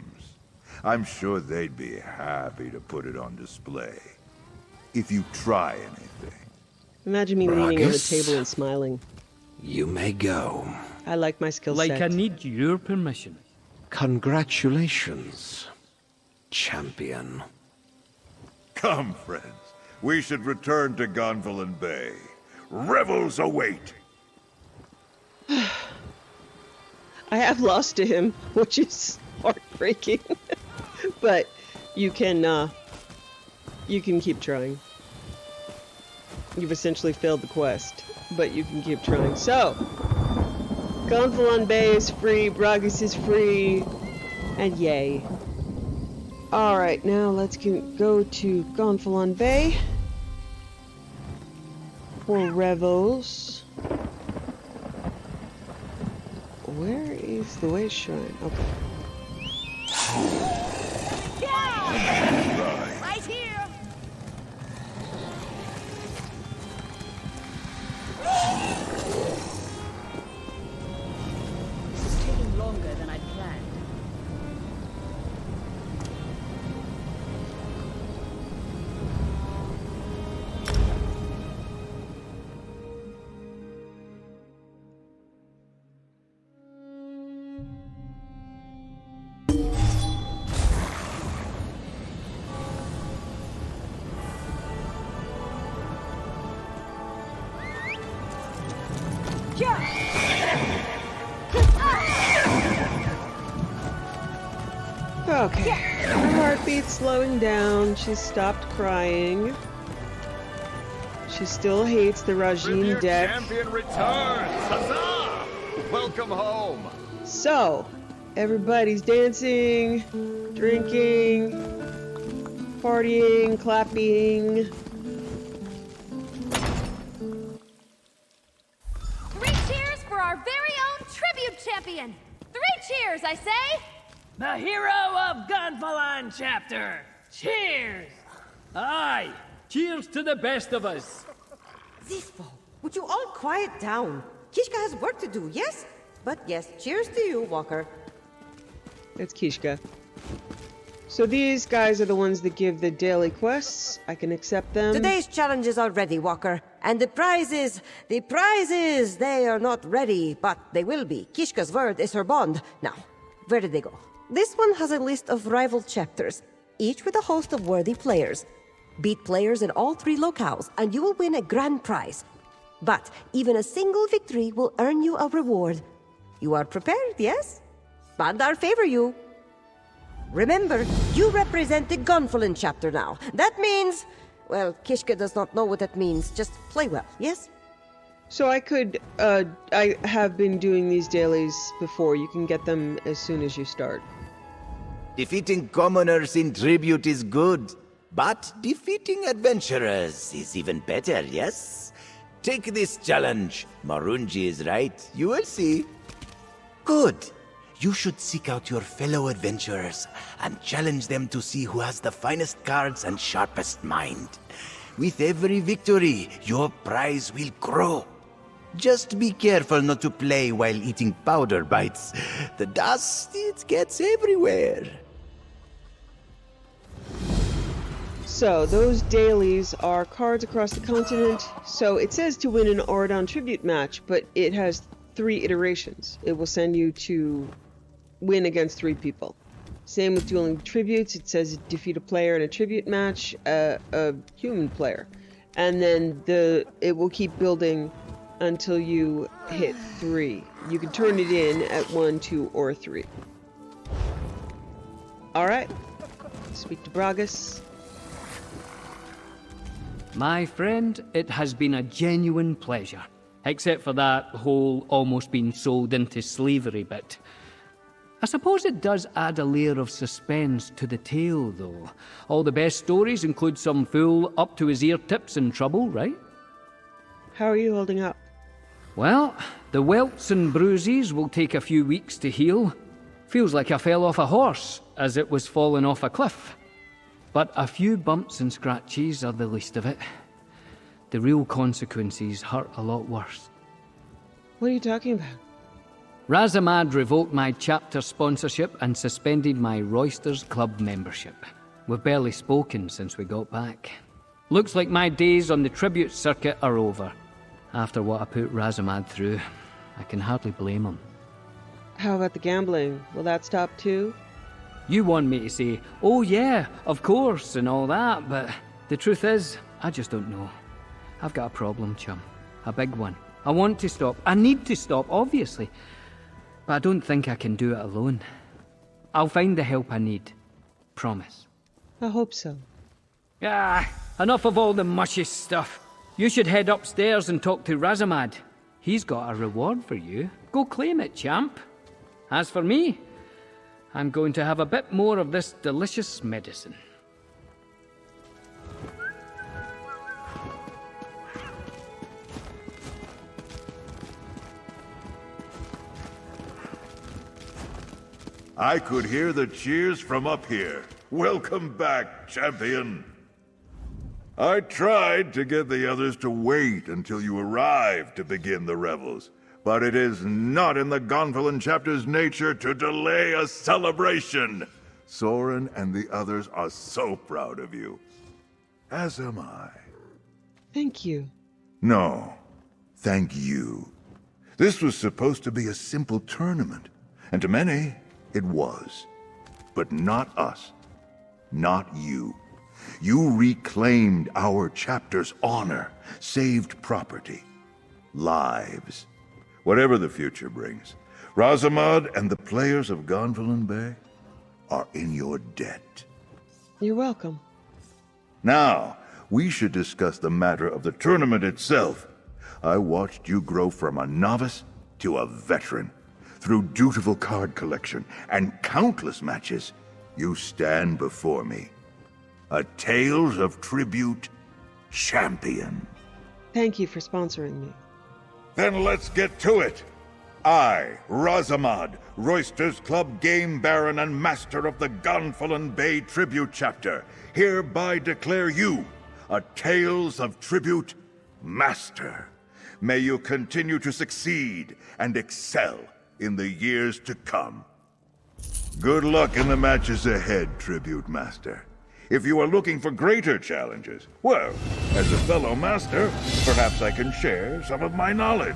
I'm sure they'd be happy to put it on display. If you try anything. Imagine me leaning on the Ragus? table and smiling. You may go. I like my skill Like set. I need your permission. Congratulations, champion. Come, friends. We should return to Gonfalon Bay. Revels await! I have lost to him, which is heartbreaking. But you can keep trying. You've essentially failed the quest, but you can keep trying. So, Gonfalon Bay is free, Bragus is free, and yay. Alright, now let's go to Gonfalon Bay for revels. Where is the Way Shrine? Okay. Right here! This is taking longer than I'd planned. Okay. Her heartbeat's slowing down. She's stopped crying. She still hates the Rajin deck. Champion returns! Huzzah! Welcome home! So, everybody's dancing, drinking, partying, clapping. 3 cheers for our very own tribute champion! 3 cheers, I say! The hero of Gonfalon chapter! Cheers! Aye! Cheers to the best of us! Zerith-var, would you all quiet down? Kishka has work to do, yes? But yes, cheers to you, Walker. It's Kishka. So these guys are the ones that give the daily quests. I can accept them. Today's challenges are ready, Walker. And the prizes, they are not ready, but they will be. Kishka's word is her bond. Now, where did they go? This one has a list of rival chapters. each with a host of worthy players. Beat players in all 3 locales, and you will win a grand prize. But even a single victory will earn you a reward. You are prepared, yes? Bandar favor you. Remember, you represent the Gonfalon chapter now. That means... Well, Kishka does not know what that means. Just play well, yes? So I have been doing these dailies before. You can get them as soon as you start. Defeating commoners in tribute is good, but defeating adventurers is even better, yes? Take this challenge. Marunji is right. You will see. Good. You should seek out your fellow adventurers and challenge them to see who has the finest cards and sharpest mind. With every victory, your prize will grow. Just be careful not to play while eating powder bites. The dust, it gets everywhere. So, those dailies are cards across the continent. So, it says to win an Auradon tribute match, but it has 3 iterations. It will send you to win against 3 people. Same with dueling tributes. It says defeat a player in a tribute match, a human player. And then it will keep building until you hit 3. You can turn it in at 1, 2, or 3. Alright. Speak to Bragas. My friend, it has been a genuine pleasure. Except for that whole almost being sold into slavery bit. I suppose it does add a layer of suspense to the tale, though. All the best stories include some fool up to his ear tips in trouble, right? How are you holding up? Well, the welts and bruises will take a few weeks to heal. Feels like I fell off a horse as it was falling off a cliff. But a few bumps and scratches are the least of it. The real consequences hurt a lot worse. What are you talking about? Razamad revoked my chapter sponsorship and suspended my Roysters Club membership. We've barely spoken since we got back. Looks like my days on the tribute circuit are over. After what I put Razamad through, I can hardly blame him. How about the gambling? Will that stop too? You want me to say, oh yeah, of course, and all that, but the truth is, I just don't know. I've got a problem, chum. A big one. I want to stop. I need to stop, obviously. But I don't think I can do it alone. I'll find the help I need. Promise. I hope so. Ah, enough of all the mushy stuff. You should head upstairs and talk to Razamad. He's got a reward for you. Go claim it, champ. As for me, I'm going to have a bit more of this delicious medicine. I could hear the cheers from up here. Welcome back, champion. I tried to get the others to wait until you arrived to begin the revels, but it is not in the Gonfalon chapter's nature to delay a celebration. Soren and the others are so proud of you. As am I. Thank you. No, thank you. This was supposed to be a simple tournament, and to many, it was. But not us. Not you. You reclaimed our chapter's honor, saved property, lives. Whatever the future brings, Razamad and the players of Gonfalon Bay are in your debt. You're welcome. Now, we should discuss the matter of the tournament itself. I watched you grow from a novice to a veteran. Through dutiful card collection and countless matches, you stand before me. A Tales of Tribute champion. Thank you for sponsoring me. Then let's get to it. I, Razamad, Roysters Club Game Baron and Master of the Gonfalon Bay Tribute Chapter, hereby declare you a Tales of Tribute Master. May you continue to succeed and excel in the years to come. Good luck in the matches ahead, Tribute Master. If you are looking for greater challenges, well, as a fellow master, perhaps I can share some of my knowledge.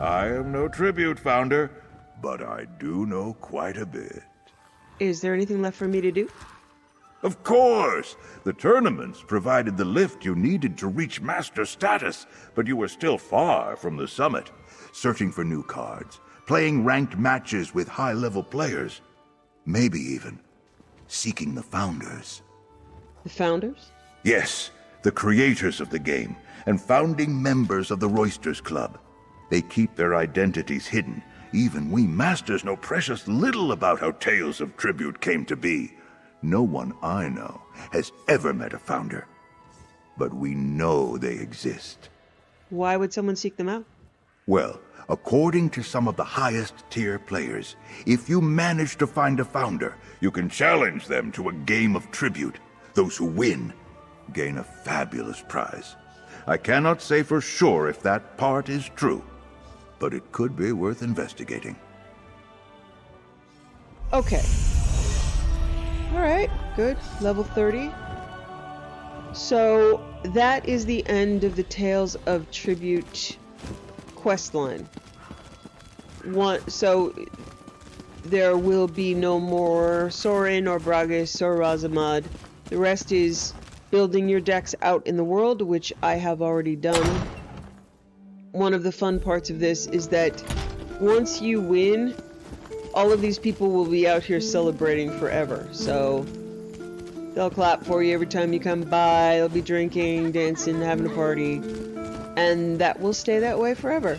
I am no tribute founder, but I do know quite a bit. Is there anything left for me to do? Of course! The tournaments provided the lift you needed to reach master status, but you were still far from the summit. Searching for new cards, playing ranked matches with high-level players, maybe even seeking the founders. The founders? Yes, the creators of the game, and founding members of the Roysters Club. They keep their identities hidden. Even we masters know precious little about how Tales of Tribute came to be. No one I know has ever met a founder. But we know they exist. Why would someone seek them out? Well, according to some of the highest tier players, if you manage to find a founder, you can challenge them to a game of tribute. Those who win gain a fabulous prize. I cannot say for sure if that part is true, but it could be worth investigating. Okay. Alright, good. Level 30. So, that is the end of the Tales of Tribute questline. So, there will be no more Sorin or Bragus or Razamad. The rest is building your decks out in the world, which I have already done. One of the fun parts of this is that once you win, all of these people will be out here celebrating forever. So they'll clap for you every time you come by, they'll be drinking, dancing, having a party, and that will stay that way forever.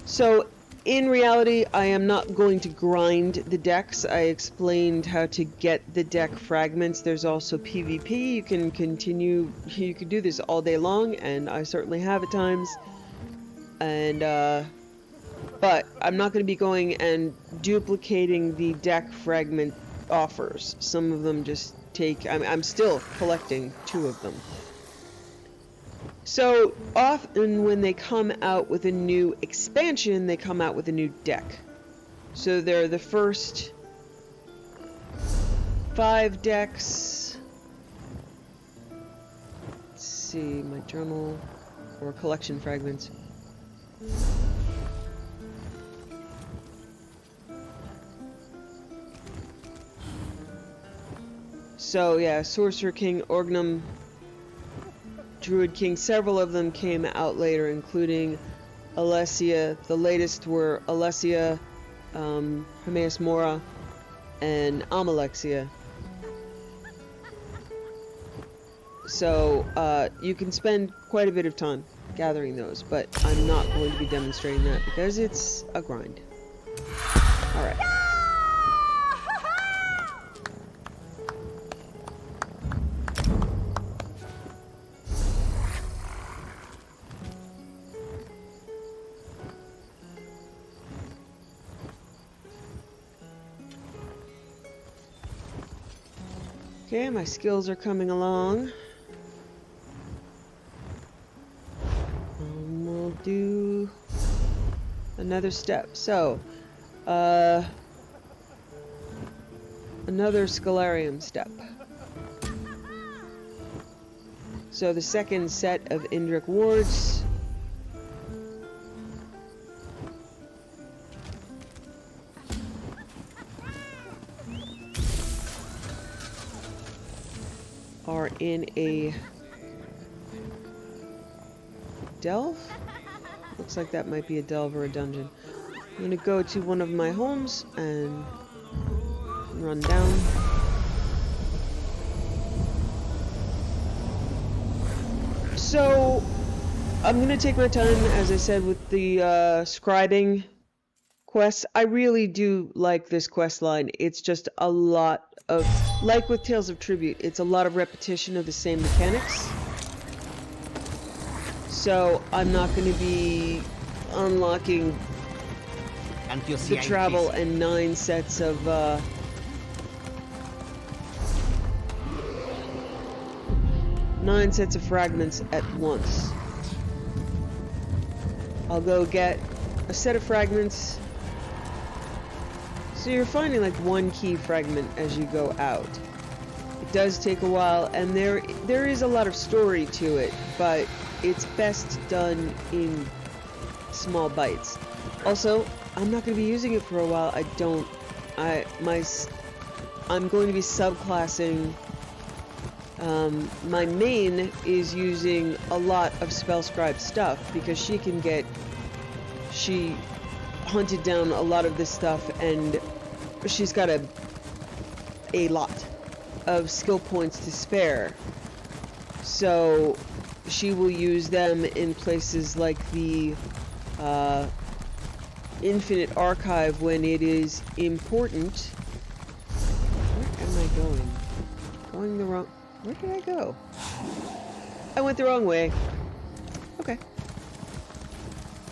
So in reality, I am not going to grind the decks. I explained how to get the deck fragments. There's also PvP. You can do this all day long, and I certainly have at times. And, but I'm not going to be going and duplicating the deck fragment offers. Some of them just take... I'm still collecting 2 of them. So, often when they come out with a new expansion, they come out with a new deck. So they're the first 5 decks. Let's see, my journal, or collection fragments. So yeah, Sorcerer King, Orgnum, Druid King, several of them came out later, including Alessia. The latest were Alessia, Hermaeus Mora, and Amalexia. So you can spend quite a bit of time gathering those, but I'm not going to be demonstrating that because it's a grind. Alright. Okay, my skills are coming along. We'll do another step. So, another Scholarium step. So the second set of Indrik wards. Are in a delve? Looks like that might be a delve or a dungeon. I'm gonna go to one of my homes and run down. So I'm gonna take my time, as I said, with the scribing quests. I really do like this quest line. It's just a lot of, like with Tales of Tribute, it's a lot of repetition of the same mechanics. So I'm not going to be unlocking the travel and 9 sets of fragments at once. I'll go get a set of fragments. So you're finding like 1 key fragment as you go out. It does take a while, and there is a lot of story to it, but it's best done in small bites. Also, I'm not going to be using it for a while. I'm going to be subclassing My main is using a lot of Spellscribe stuff because she hunted down a lot of this stuff and she's got a lot of skill points to spare. So she will use them in places like the Infinite Archive when it is important. Where am I going? Going the wrong... Where did I go? I went the wrong way. Okay.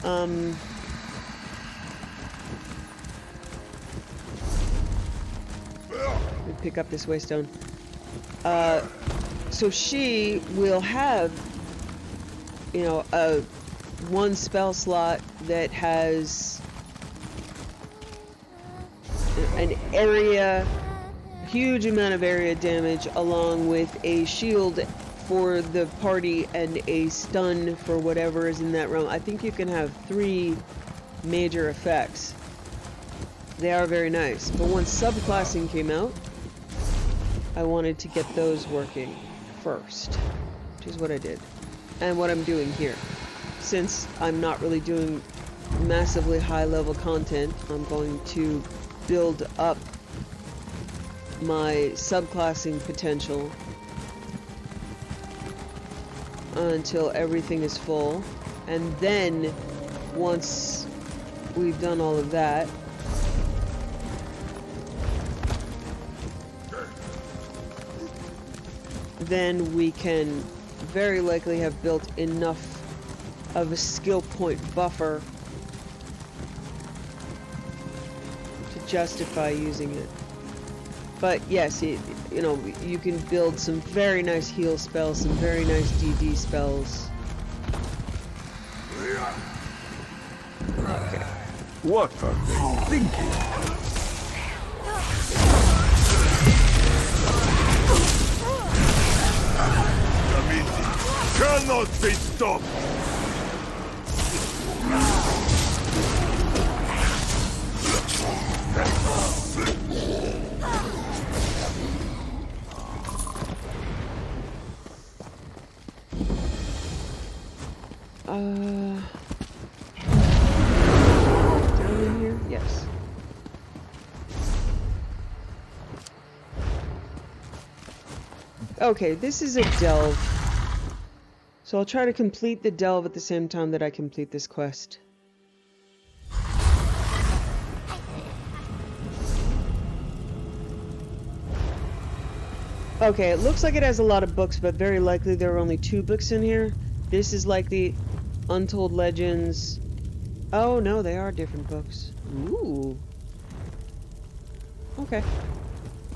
Let me pick up this waystone. So she will have, you know, one spell slot that has an area, huge amount of area damage, along with a shield for the party and a stun for whatever is in that realm. I think you can have 3 major effects. They are very nice. But once subclassing came out, I wanted to get those working first, which is what I did. And what I'm doing here. Since I'm not really doing massively high level content, I'm going to build up my subclassing potential until everything is full. And then once we've done all of that, then we can very likely have built enough of a skill point buffer to justify using it. But yes, you know, you can build some very nice heal spells, some very nice DD spells. Okay. What are they thinking? Cannot be stopped! Down in here? Yes. Okay, this is a delve. So I'll try to complete the delve at the same time that I complete this quest. Okay, it looks like it has a lot of books, but very likely there are only 2 books in here. This is like the Untold Legends. Oh no, they are different books. Ooh. Okay.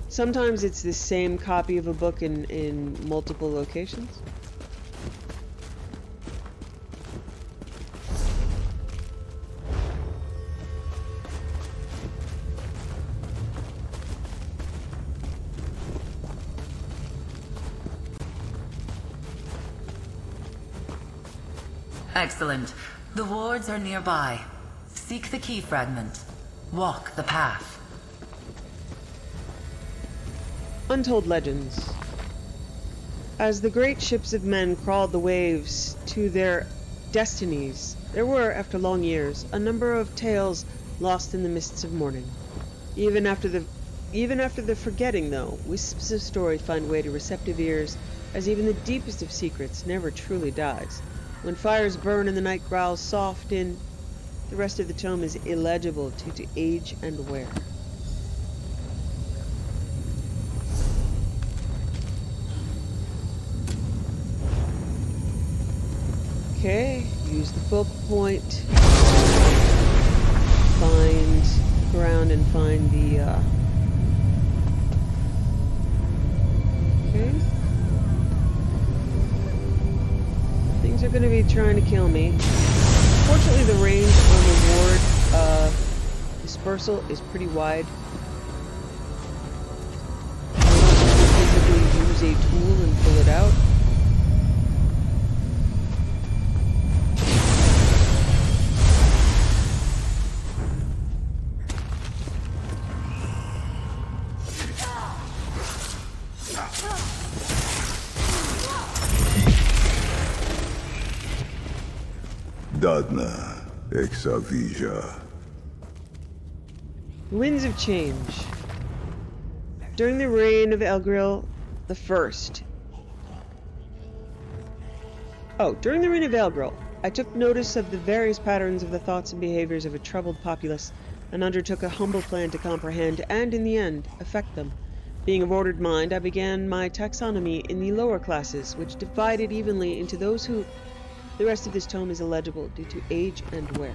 Sometimes it's the same copy of a book in multiple locations. Excellent. The wards are nearby. Seek the key fragment. Walk the path. Untold Legends. As the great ships of men crawled the waves to their destinies, there were, after long years, a number of tales lost in the mists of morning. Even after the forgetting, though, wisps of story find way to receptive ears, as even the deepest of secrets never truly dies. When fires burn and the night growls soft in, the rest of the tome is illegible due to age and wear. Okay, use the focal point. Find ground and find the, okay. Things are going to be trying to kill me. Fortunately, the range on the ward dispersal is pretty wide. I can physically use a tool and pull it out. Dadna, Exavija. Winds of Change. During the reign of Elgril the First. During the reign of Elgril, I took notice of the various patterns of the thoughts and behaviors of a troubled populace, and undertook a humble plan to comprehend and, in the end, affect them. Being of ordered mind, I began my taxonomy in the lower classes, which divided evenly into those who... The rest of this tome is illegible due to age and wear.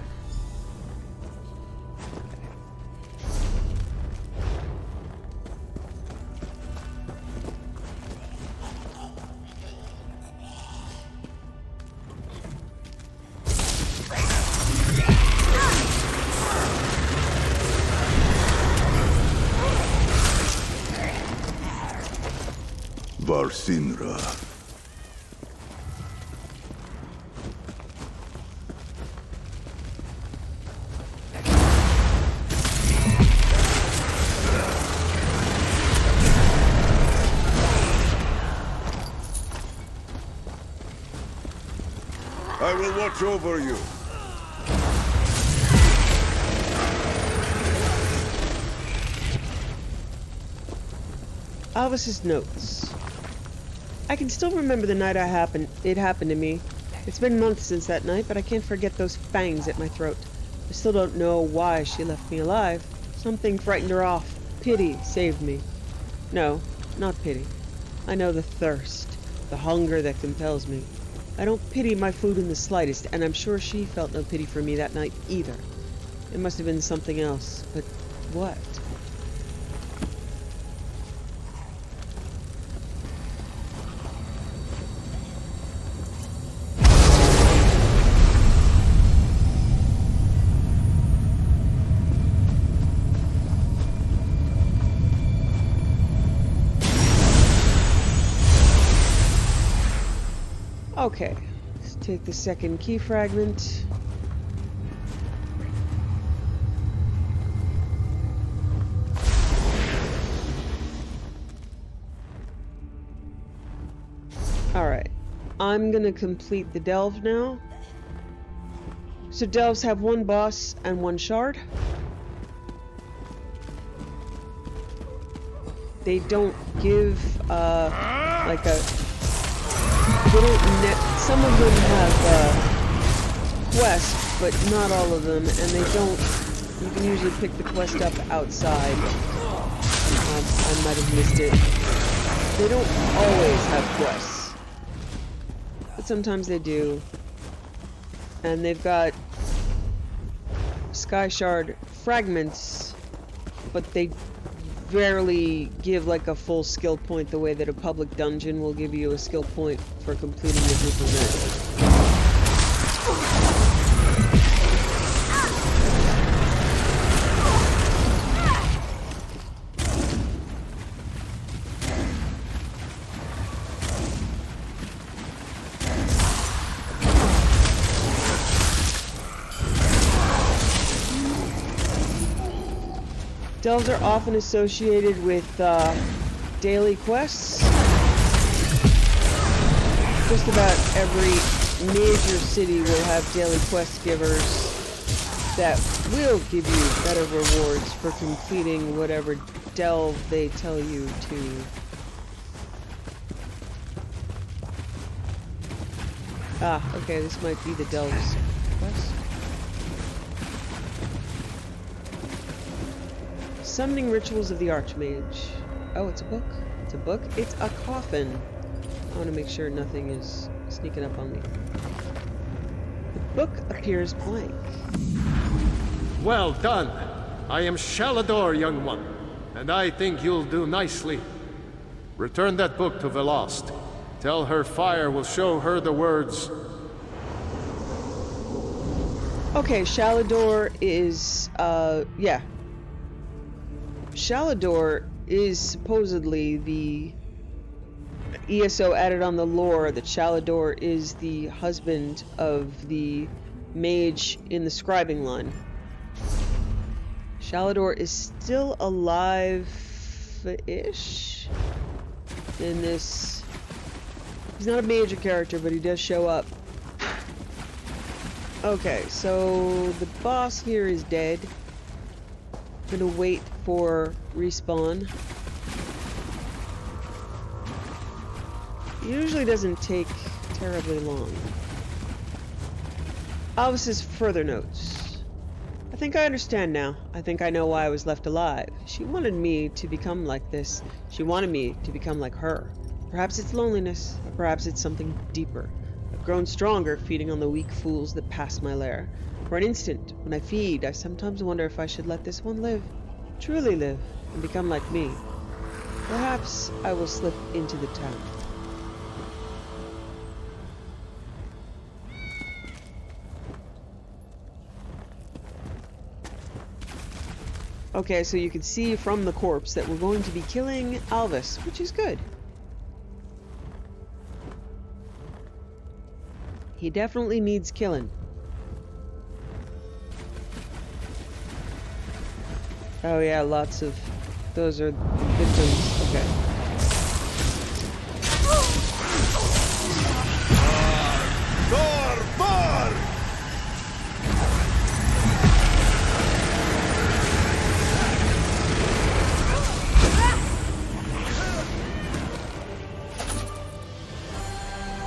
Varsinra. I will watch over you. Alvis's notes. I can still remember the night it happened to me. It's been months since that night, but I can't forget those fangs at my throat. I still don't know why she left me alive. Something frightened her off. Pity saved me. No, not pity. I know the thirst, the hunger that compels me. I don't pity my food in the slightest, and I'm sure she felt no pity for me that night either. It must have been something else, but what? Okay, let's take the second key fragment. Alright, I'm gonna complete the delve now. So delves have one boss and one shard. They don't give, like a... Some of them have quests, but not all of them, and they don't... You can usually pick the quest up outside. I might have missed it. They don't always have quests, but sometimes they do. And they've got Sky Shard fragments, but they rarely give like a full skill point the way that a public dungeon will give you a skill point for completing a group event. Delves are often associated with daily quests. Just about every major city will have daily quest givers that will give you better rewards for completing whatever delve they tell you to. Ah, okay, this might be the delves quest. Summoning Rituals of the Archmage. Oh, it's a book. It's a book. It's a coffin. I want to make sure nothing is sneaking up on me. The book appears blank. Well done. I am Shalador, young one, and I think you'll do nicely. Return that book to Velost. Tell her fire will show her the words. Okay, Shalador is, yeah. Shalador is supposedly the ESO added on the lore that Shalador is the husband of the mage in the scribing line. Shalador is still alive-ish in this. He's not a major character, but he does show up. Okay, so the boss here is dead. Gonna wait for respawn. Usually doesn't take terribly long. Alvis's further notes. I think I understand now. I think I know why I was left alive. She wanted me to become like this. She wanted me to become like her. Perhaps it's loneliness, or perhaps it's something deeper. I've grown stronger feeding on the weak fools that pass my lair. For an instant, when I feed, I sometimes wonder if I should let this one live. Truly live, and become like me. Perhaps I will slip into the town. Okay, so you can see from the corpse that we're going to be killing Alvis, which is good. He definitely needs killing. Oh yeah, lots of... those are victims. Okay. Zerith-var!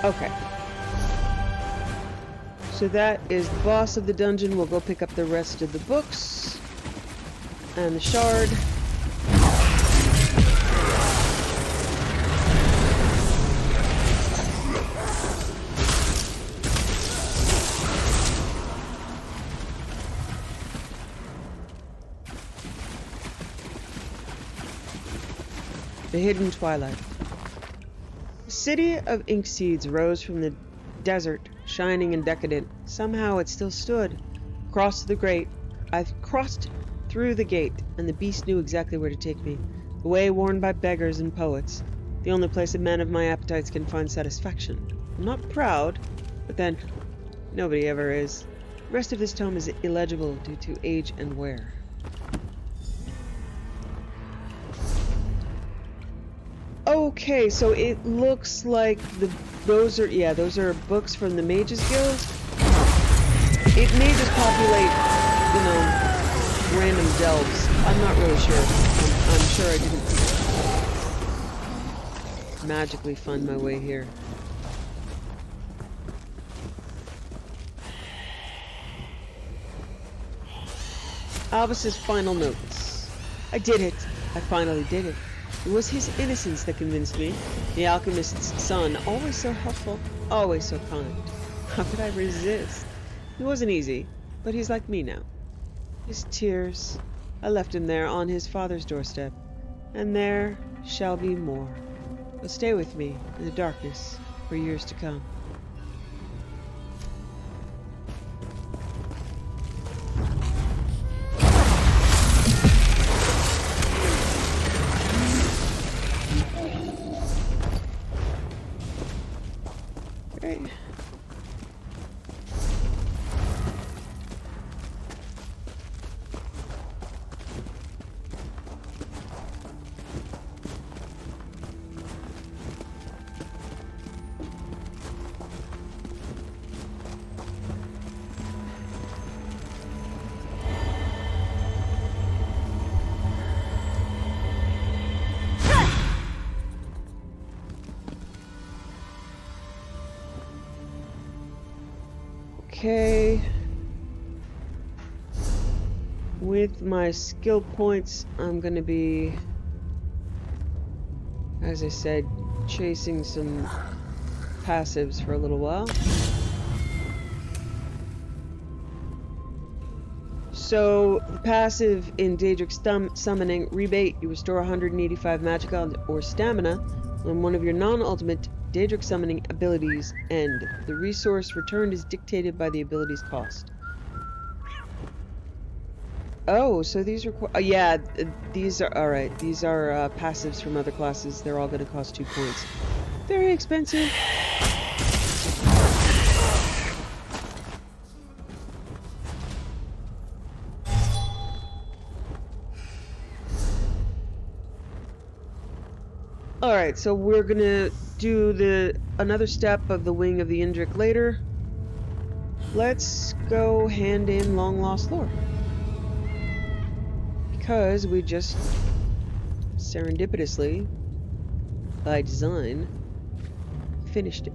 Okay. So that is the boss of the dungeon. We'll go pick up the rest of the books. And the shard. The Hidden Twilight. The city of ink seeds rose from the desert, shining and decadent. Somehow it still stood. Across the grate, I crossed through the gate, and the beast knew exactly where to take me. The way worn by beggars and poets. The only place a man of my appetites can find satisfaction. I'm not proud, but then, nobody ever is. The rest of this tome is illegible due to age and wear. Okay, so it looks like those are books from the Mages Guild. It may just populate, random delves. I'm not really sure. I'm sure I didn't magically find my way here. Alvis's final notes. I did it. I finally did it. It was his innocence that convinced me. The alchemist's son, always so helpful, always so kind. How could I resist? He wasn't easy, but he's like me now. His tears, I left him there on his father's doorstep, and there shall be more. But stay with me in the darkness for years to come. Great. Okay. With my skill points, I'm gonna be, as I said, chasing some passives for a little while. So, the passive in Daedric Summoning, rebate, you restore 185 magic or stamina when one of your non-ultimate Daedric Summoning abilities end. The resource returned is dictated by the ability's cost. Oh, so these are... yeah, these are... Alright, these are passives from other classes. They're all going to cost 2 points. Very expensive. Alright, so we're gonna do another step of the Wing of the Indrik later. let's go hand in long lost lore. Because we just serendipitously, by design, finished it.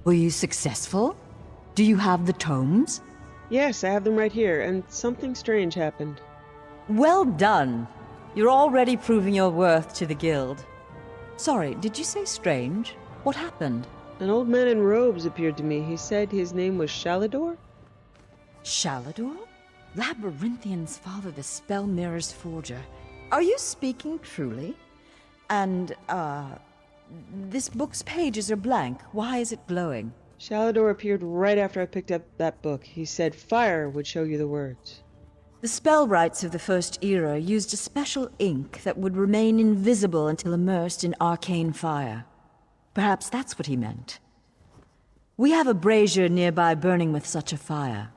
Were you successful? Do you have the tomes? Yes, I have them right here, and something strange happened. Well done. You're already proving your worth to the guild. Sorry, did you say strange? What happened? An old man in robes appeared to me. He said his name was Sheogorath? Sheogorath? Labyrinthian's father, the Spell Mirror's forger. Are you speaking truly? And, this book's pages are blank. Why is it glowing? Sheogorath appeared right after I picked up that book. He said fire would show you the words. The spellwrights of the First Era used a special ink that would remain invisible until immersed in arcane fire. Perhaps that's what he meant. We have a brazier nearby burning with such a fire.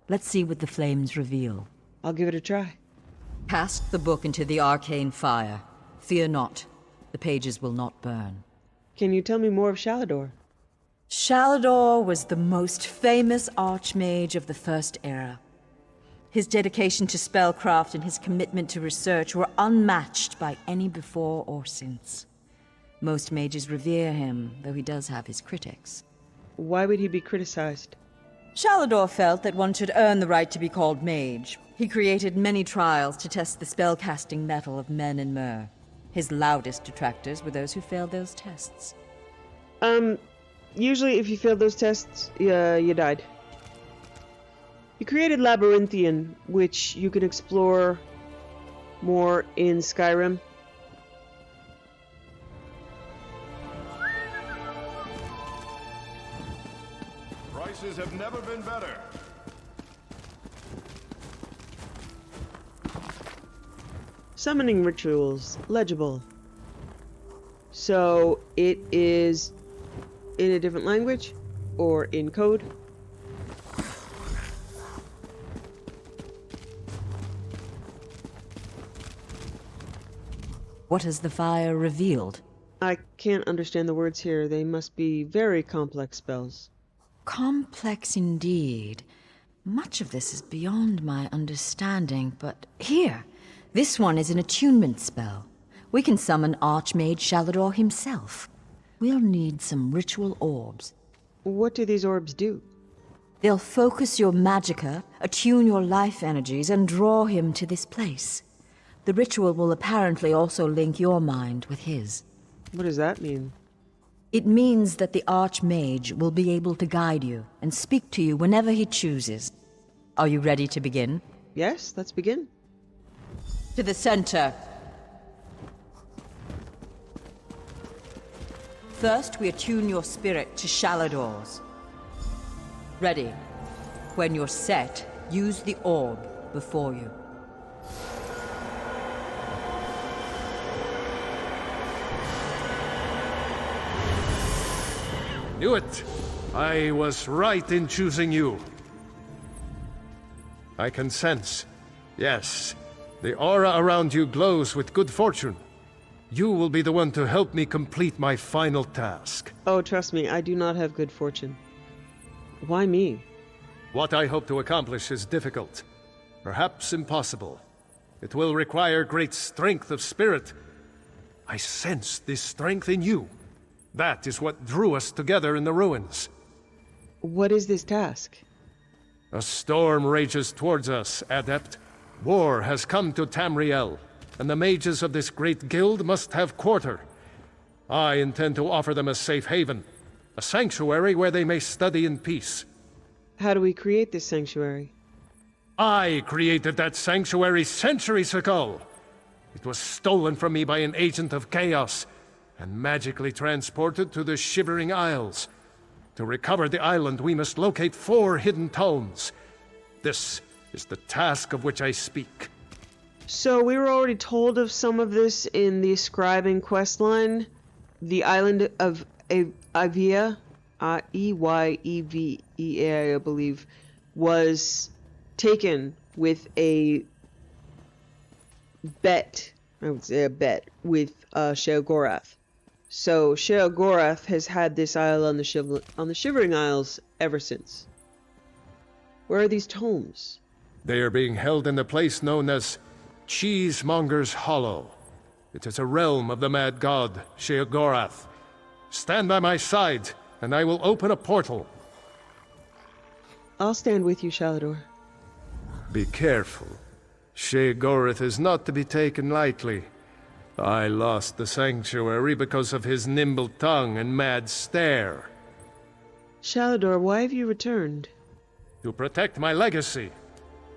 Let's see what the flames reveal. I'll give it a try. Cast the book into the arcane fire. Fear not. The pages will not burn. Can you tell me more of Sheogorath? Sheogorath was the most famous archmage of the First Era. His dedication to spellcraft and his commitment to research were unmatched by any before or since. Most mages revere him, though he does have his critics. Why would he be criticized? Sheogorath felt that one should earn the right to be called mage. He created many trials to test the spellcasting mettle of men and mer. His loudest detractors were those who failed those tests. Usually if you failed those tests, you died. You created Labyrinthian, which you can explore more in Skyrim. Prices have never been better. Summoning rituals, legible. So it is in a different language or in code? What has the fire revealed? I can't understand the words here. They must be very complex spells. Complex indeed. Much of this is beyond my understanding, but here, this one is an attunement spell. We can summon Archmage Sheogorath himself. We'll need some ritual orbs. What do these orbs do? They'll focus your magicka, attune your life energies, and draw him to this place. The ritual will apparently also link your mind with his. What does that mean? It means that the Archmage will be able to guide you and speak to you whenever he chooses. Are you ready to begin? Yes, let's begin. To the center. First, we attune your spirit to Sheogorath's. Ready. When you're set, use the orb before you. Knew it! I was right in choosing you. I can sense. Yes, the aura around you glows with good fortune. You will be the one to help me complete my final task. Oh, trust me, I do not have good fortune. Why me? What I hope to accomplish is difficult, perhaps impossible. It will require great strength of spirit. I sense this strength in you. That is what drew us together in the ruins. What is this task? A storm rages towards us, Adept. War has come to Tamriel, and the mages of this great guild must have quarter. I intend to offer them a safe haven, a sanctuary where they may study in peace. How do we create this sanctuary? I created that sanctuary centuries ago. It was stolen from me by an agent of chaos, and magically transported to the Shivering Isles. To recover the island, we must locate 4 hidden tomes. This is the task of which I speak. So we were already told of some of this in the scribing questline. The island of Evia, Eyevea, I believe, was taken with a bet. I would say a bet with Sheogorath. So Sheogorath has had this isle on the Shivering Isles ever since. Where are these tomes? They are being held in the place known as Cheesemonger's Hollow. It is a realm of the mad god, Sheogorath. Stand by my side, and I will open a portal. I'll stand with you, Shalador. Be careful. Sheogorath is not to be taken lightly. I lost the sanctuary because of his nimble tongue and mad stare. Shalador, why have you returned? To protect my legacy.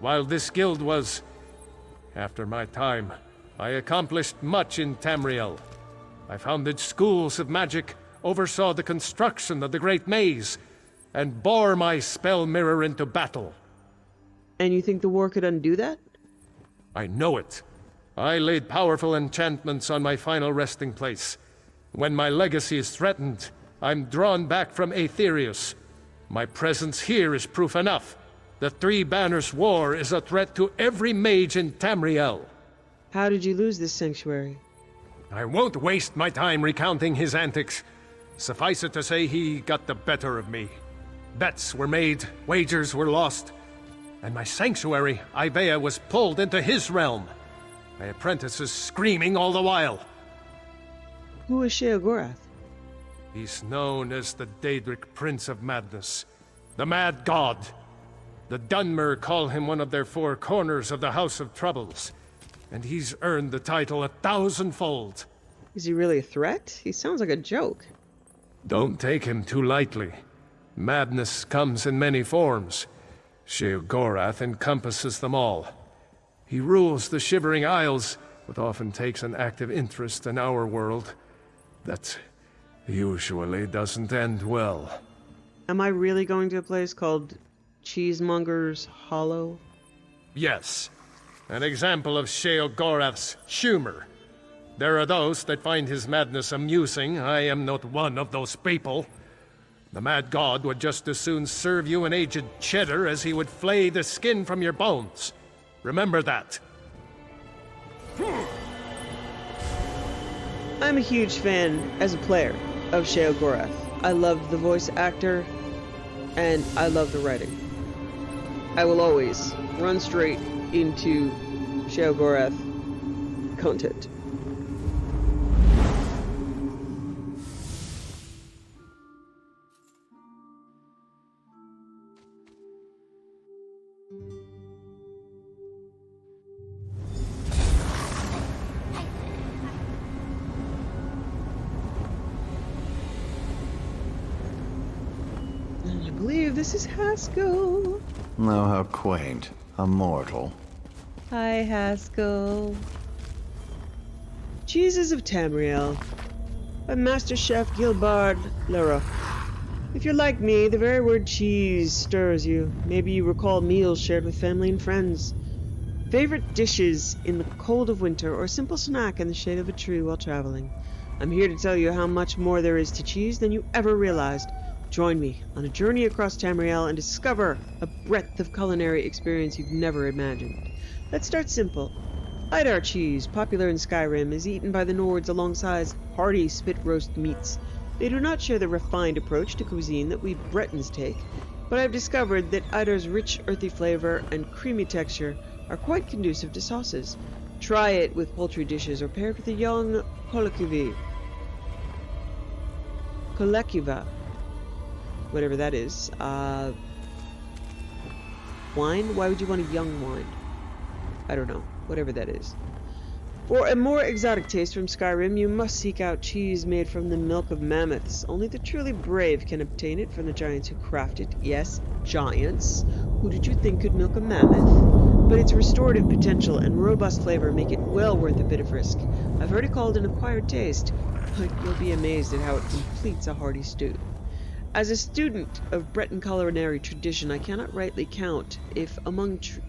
While this guild was after my time, I accomplished much in Tamriel. I founded schools of magic, oversaw the construction of the Great Maze, and bore my spell mirror into battle. And you think the war could undo that? I know it. I laid powerful enchantments on my final resting place. When my legacy is threatened, I'm drawn back from Aetherius. My presence here is proof enough. The Three Banners War is a threat to every mage in Tamriel. How did you lose this sanctuary? I won't waste my time recounting his antics. Suffice it to say he got the better of me. Bets were made, wagers were lost, and my sanctuary, Eyevea, was pulled into his realm. My apprentices screaming all the while. Who is Sheogorath? He's known as the Daedric Prince of Madness, the Mad God. The Dunmer call him one of their 4 corners of the House of Troubles, and he's earned the title 1,000-fold. Is he really a threat? He sounds like a joke. Don't take him too lightly. Madness comes in many forms. Sheogorath encompasses them all. He rules the Shivering Isles, but often takes an active interest in our world. That usually doesn't end well. Am I really going to a place called Cheesemonger's Hollow? Yes. An example of Sheogorath's humor. There are those that find his madness amusing. I am not one of those people. The Mad God would just as soon serve you an aged cheddar as he would flay the skin from your bones. Remember that. I'm a huge fan, as a player, of Sheogorath. I love the voice actor, and I love the writing. I will always run straight into Sheogorath content. I believe this is Haskill. Oh, how quaint. A mortal. Hi, Haskill. Cheeses of Tamriel by Master Chef Gilbard Leroux. If you're like me, the very word cheese stirs you. Maybe you recall meals shared with family and friends. Favorite dishes in the cold of winter, or a simple snack in the shade of a tree while traveling. I'm here to tell you how much more there is to cheese than you ever realized. Join me on a journey across Tamriel and discover a breadth of culinary experience you've never imagined. Let's start simple. Idar cheese, popular in Skyrim, is eaten by the Nords alongside hearty spit roast meats. They do not share the refined approach to cuisine that we Bretons take, but I've discovered that Idar's rich, earthy flavor and creamy texture are quite conducive to sauces. Try it with poultry dishes or paired with a young colocuvie. Kolekiva. Whatever that is. Wine? Why would you want a young wine? I don't know. Whatever that is. For a more exotic taste from Skyrim, you must seek out cheese made from the milk of mammoths. Only the truly brave can obtain it from the giants who craft it. Yes, giants. Who did you think could milk a mammoth? But its restorative potential and robust flavor make it well worth a bit of risk. I've heard it called an acquired taste, but you'll be amazed at how it completes a hearty stew. As a student of Breton culinary tradition, I cannot rightly count it among true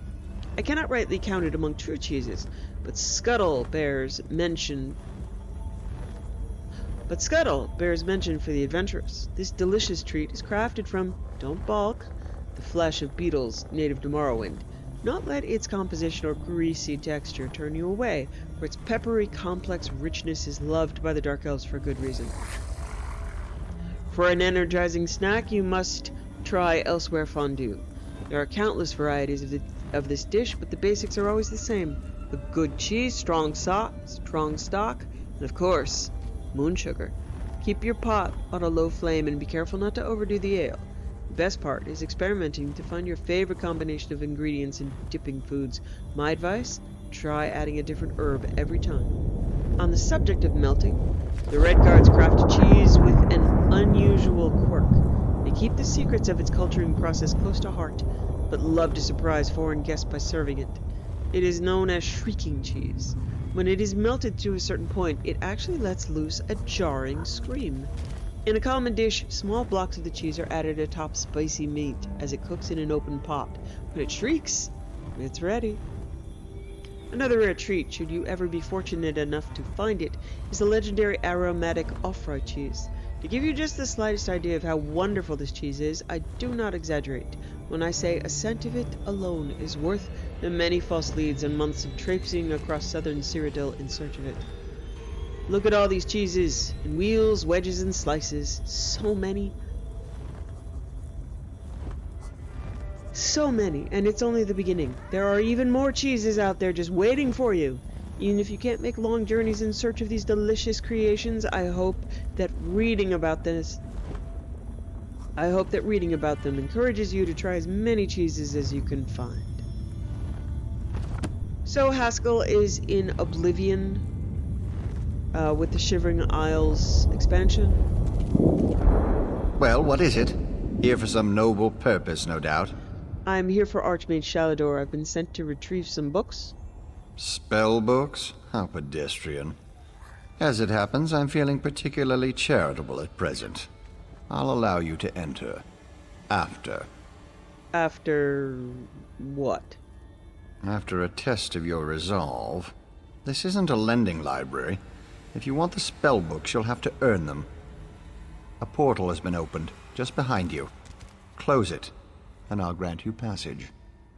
cheeses, but Scuttle bears mention for the adventurous. This delicious treat is crafted from, don't balk, the flesh of beetles native to Morrowind. Not let its composition or greasy texture turn you away, for its peppery, complex richness is loved by the Dark Elves for good reason. For an energizing snack, you must try Elsewhere fondue. There are countless varieties of this dish, but the basics are always the same. A good cheese, strong stock, and of course, moon sugar. Keep your pot on a low flame and be careful not to overdo the ale. The best part is experimenting to find your favorite combination of ingredients in dipping foods. My advice? Try adding a different herb every time. On the subject of melting, the Red Guards craft cheese with an unusual quirk. They keep the secrets of its culturing process close to heart, but love to surprise foreign guests by serving it. It is known as shrieking cheese. When it is melted to a certain point, it actually lets loose a jarring scream. In a common dish, small blocks of the cheese are added atop spicy meat as it cooks in an open pot. When it shrieks, it's ready. Another rare treat, should you ever be fortunate enough to find it, is the legendary aromatic off-rye cheese. To give you just the slightest idea of how wonderful this cheese is, I do not exaggerate when I say a scent of it alone is worth the many false leads and months of traipsing across southern Cyrodiil in search of it. Look at all these cheeses, in wheels, wedges, and slices. So many. So many, and it's only the beginning. There are even more cheeses out there just waiting for you. Even if you can't make long journeys in search of these delicious creations, I hope that reading about them encourages you to try as many cheeses as you can find. So Haskill is in Oblivion with the Shivering Isles expansion. Well, what is it? Here for some noble purpose, no doubt. I'm here for Archmage Sheogorath. I've been sent to retrieve some books. Spell books? How pedestrian. As it happens, I'm feeling particularly charitable at present. I'll allow you to enter. After. After what? After a test of your resolve. This isn't a lending library. If you want the spell books, you'll have to earn them. A portal has been opened, just behind you. Close it, and I'll grant you passage.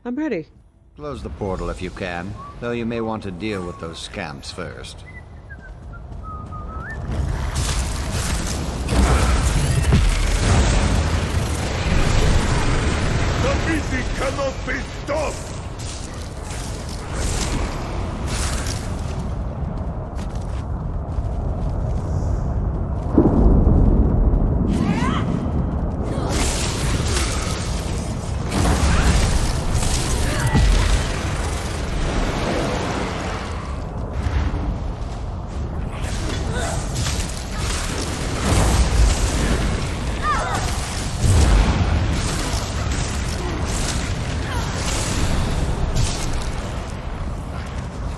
I'm ready. Close the portal if you can, though you may want to deal with those scamps first. The meeting cannot be stopped!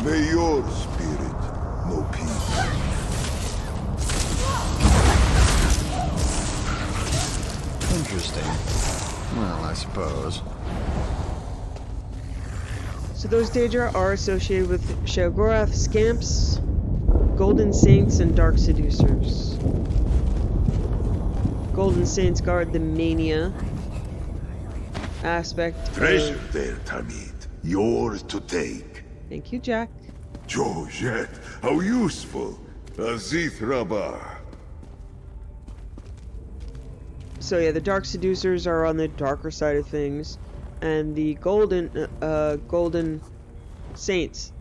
May your spirit know peace. Interesting. Well, I suppose. So those Daedra are associated with Sheogorath, Scamps, Golden Saints, and Dark Seducers. Golden Saints guard the Mania aspect. Treasure there, Tamid. Yours to take. Thank you, Jack. Jojet, how useful. A Zerith-var. So yeah, the Dark Seducers are on the darker side of things, and the Golden Saints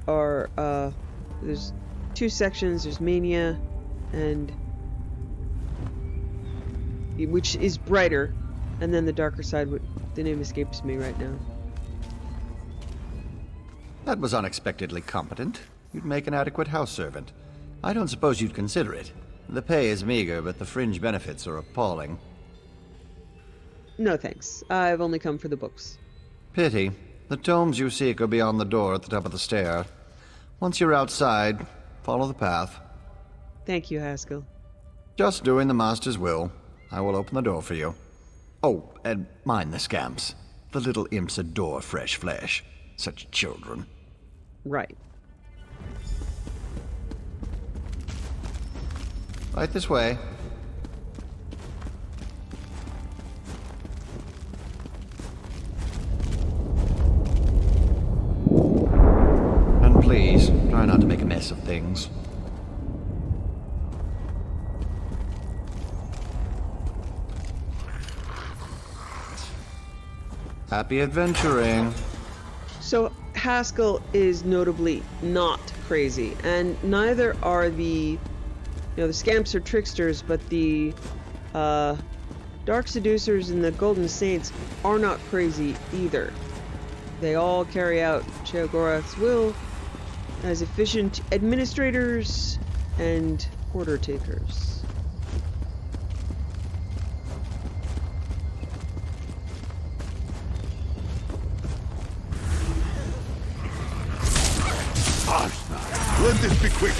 are there's two sections. There's Mania and which is brighter, and then the darker side, the name escapes me right now. That was unexpectedly competent. You'd make an adequate house servant. I don't suppose you'd consider it. The pay is meager, but the fringe benefits are appalling. No thanks. I've only come for the books. Pity. The tomes you seek are beyond the door at the top of the stair. Once you're outside, follow the path. Thank you, Haskill. Just doing the Master's will. I will open the door for you. Oh, and mind the scamps. The little imps adore fresh flesh. Such children. Right. Right this way. And please, try not to make a mess of things. Happy adventuring. So Haskill is notably not crazy, and neither are the scamps or tricksters, but the dark seducers and the golden saints are not crazy either. They all carry out Sheogorath's will as efficient administrators and order takers. Let this be quick.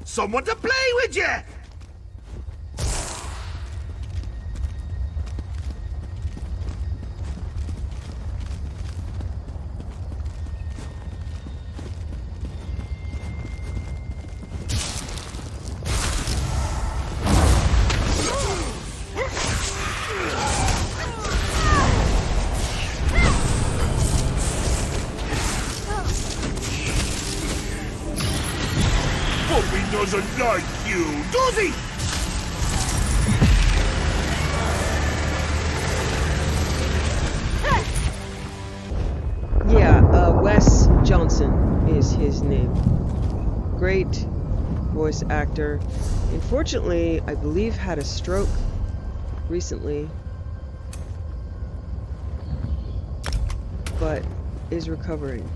Someone to play with you! Doesn't like you, does he? Yeah, Wes Johnson is his name. Great voice actor. Unfortunately, I believe had a stroke recently, but is recovering.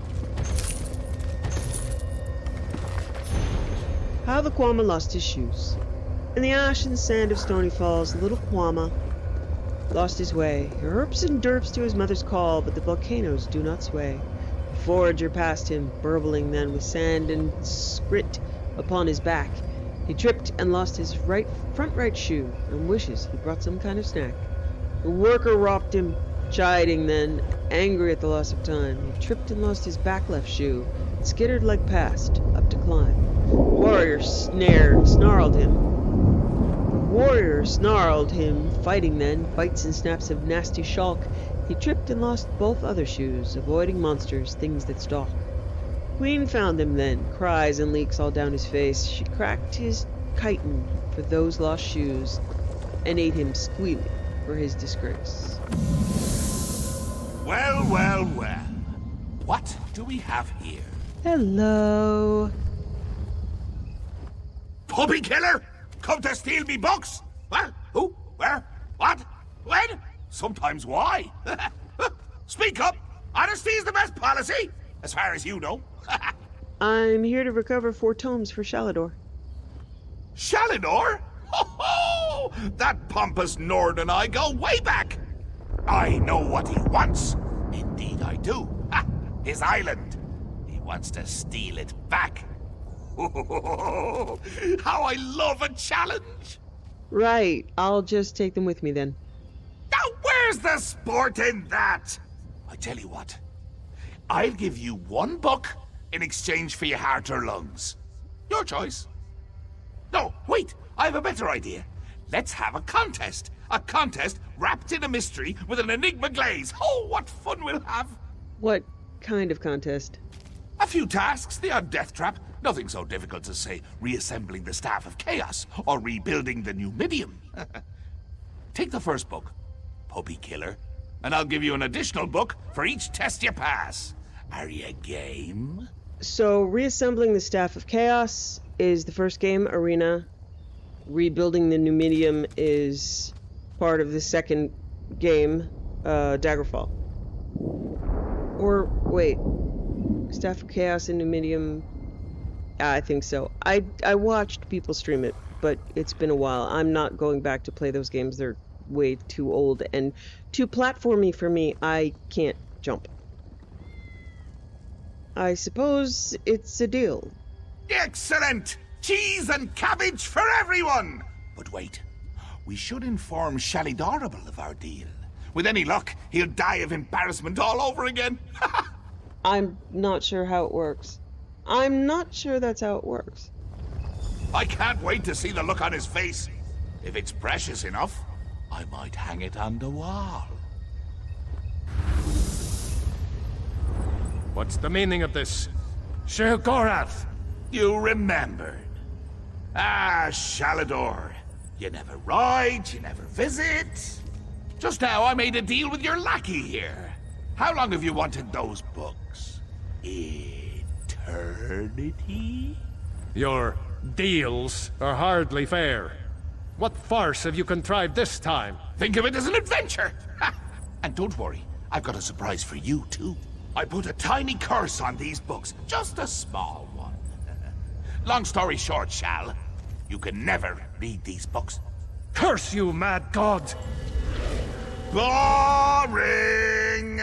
How the Quama lost his shoes. In the ash and sand of Stony Falls, little Quama lost his way. He herps and derps to his mother's call, but the volcanoes do not sway. The forager passed him, burbling then with sand and scrit upon his back. He tripped and lost his front right shoe, and wishes he brought some kind of snack. The worker rocked him, chiding then, angry at the loss of time. He tripped and lost his back left shoe, and skittered like past, up to climb. Warrior snarled him, fighting then, bites and snaps of nasty shalk. He tripped and lost both other shoes, avoiding monsters, things that stalk. Queen found him then, cries and leaks all down his face. She cracked his chitin for those lost shoes, and ate him squealing for his disgrace. Well, well, well. What do we have here? Hello. Puppy killer? Come to steal me books? What? Who? Where? What? When? Sometimes why? Speak up! Honesty is the best policy, as far as you know. I'm here to recover 4 tomes for Shalador. Shalidor? Ho ho! That pompous Nord and I go way back! I know what he wants. Indeed I do. Ha! His island. He wants to steal it back. How I love a challenge! Right. I'll just take them with me then. Now where's the sport in that? I tell you what. I'll give you one book in exchange for your heart or lungs. Your choice. No, wait. I have a better idea. Let's have a contest. A contest wrapped in a mystery with an enigma glaze. Oh, what fun we'll have. What kind of contest? A few tasks, the odd death trap. Nothing so difficult to say reassembling the Staff of Chaos or rebuilding the Numidium. Take the first book, Puppy Killer, and I'll give you an additional book for each test you pass. Are you game? So, reassembling the Staff of Chaos is the first game, Arena. Rebuilding the Numidium is part of the second game, Daggerfall. Or, wait. Staff of Chaos and Numidium... I think so. I watched people stream it, but it's been a while. I'm not going back to play those games. They're way too old and too platformy for me. I can't jump. I suppose it's a deal. Excellent! Cheese and cabbage for everyone! But wait, we should inform Shalidorable of our deal. With any luck, he'll die of embarrassment all over again. I'm not sure how it works. I'm not sure that's how it works. I can't wait to see the look on his face. If it's precious enough, I might hang it on the wall. What's the meaning of this? Sheogorath! You remembered. Ah, Shalidor. You never ride, you never visit. Just now I made a deal with your lackey here. How long have you wanted those books? Eternity? Your deals are hardly fair. What farce have you contrived this time? Think of it as an adventure! Ha! And don't worry, I've got a surprise for you, too. I put a tiny curse on these books, just a small one. Long story short, Shal, you can never read these books. Curse you, mad god! Boring!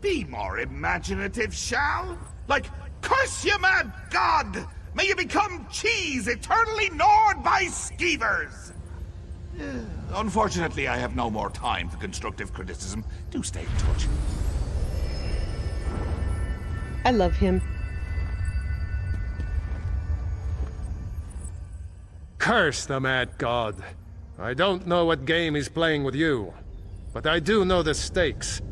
Be more imaginative, Shal. Like, curse you, mad god! May you become cheese eternally gnawed by skeevers! Unfortunately, I have no more time for constructive criticism. Do stay in touch. I love him. Curse the mad god. I don't know what game he's playing with you, but I do know the stakes.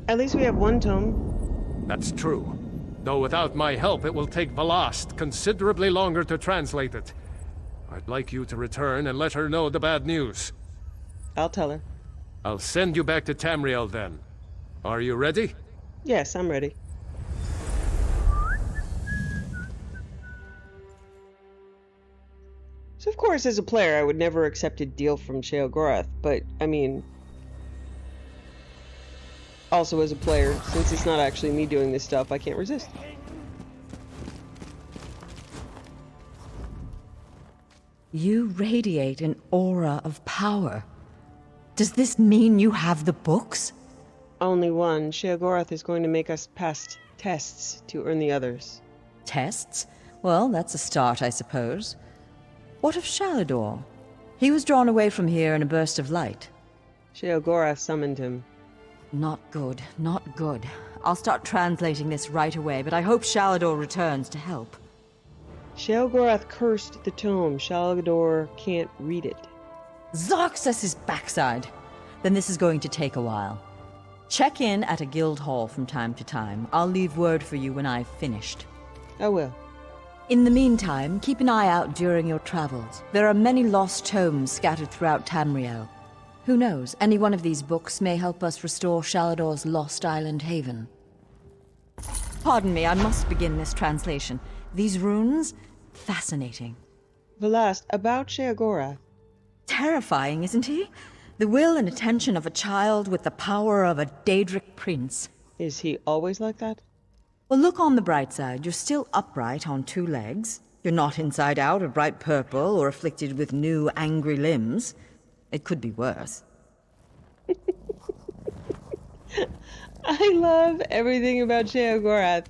At least we have one tome. That's true. Though without my help, it will take Velast considerably longer to translate it. I'd like you to return and let her know the bad news. I'll tell her. I'll send you back to Tamriel then. Are you ready? Yes, I'm ready. So of course, as a player, I would never accept a deal from Sheogorath, but, I mean... Also as a player, since it's not actually me doing this stuff, I can't resist. You radiate an aura of power. Does this mean you have the books? Only one. Sheogorath is going to make us pass tests to earn the others. Tests? Well, that's a start, I suppose. What of Shalidor? He was drawn away from here in a burst of light. Sheogorath summoned him. Not good, not good. I'll start translating this right away, but I hope Shalidor returns to help. Sheogorath cursed the tome. Shalidor can't read it. Zarxus' backside! Then this is going to take a while. Check in at a guild hall from time to time. I'll leave word for you when I've finished. I will. In the meantime, keep an eye out during your travels. There are many lost tomes scattered throughout Tamriel. Who knows, any one of these books may help us restore Shalidor's lost island haven. Pardon me, I must begin this translation. These runes? Fascinating. Velast, about Sheogorath. Terrifying, isn't he? The will and attention of a child with the power of a Daedric prince. Is he always like that? Well, look on the bright side. You're still upright on 2 legs. You're not inside out or bright purple or afflicted with new angry limbs. It could be worse. I love everything about Sheogorath.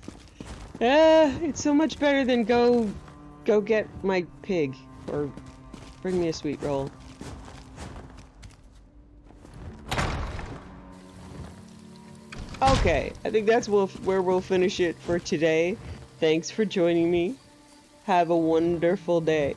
It's so much better than go get my pig or bring me a sweet roll. Okay, I think that's where we'll finish it for today. Thanks for joining me. Have a wonderful day.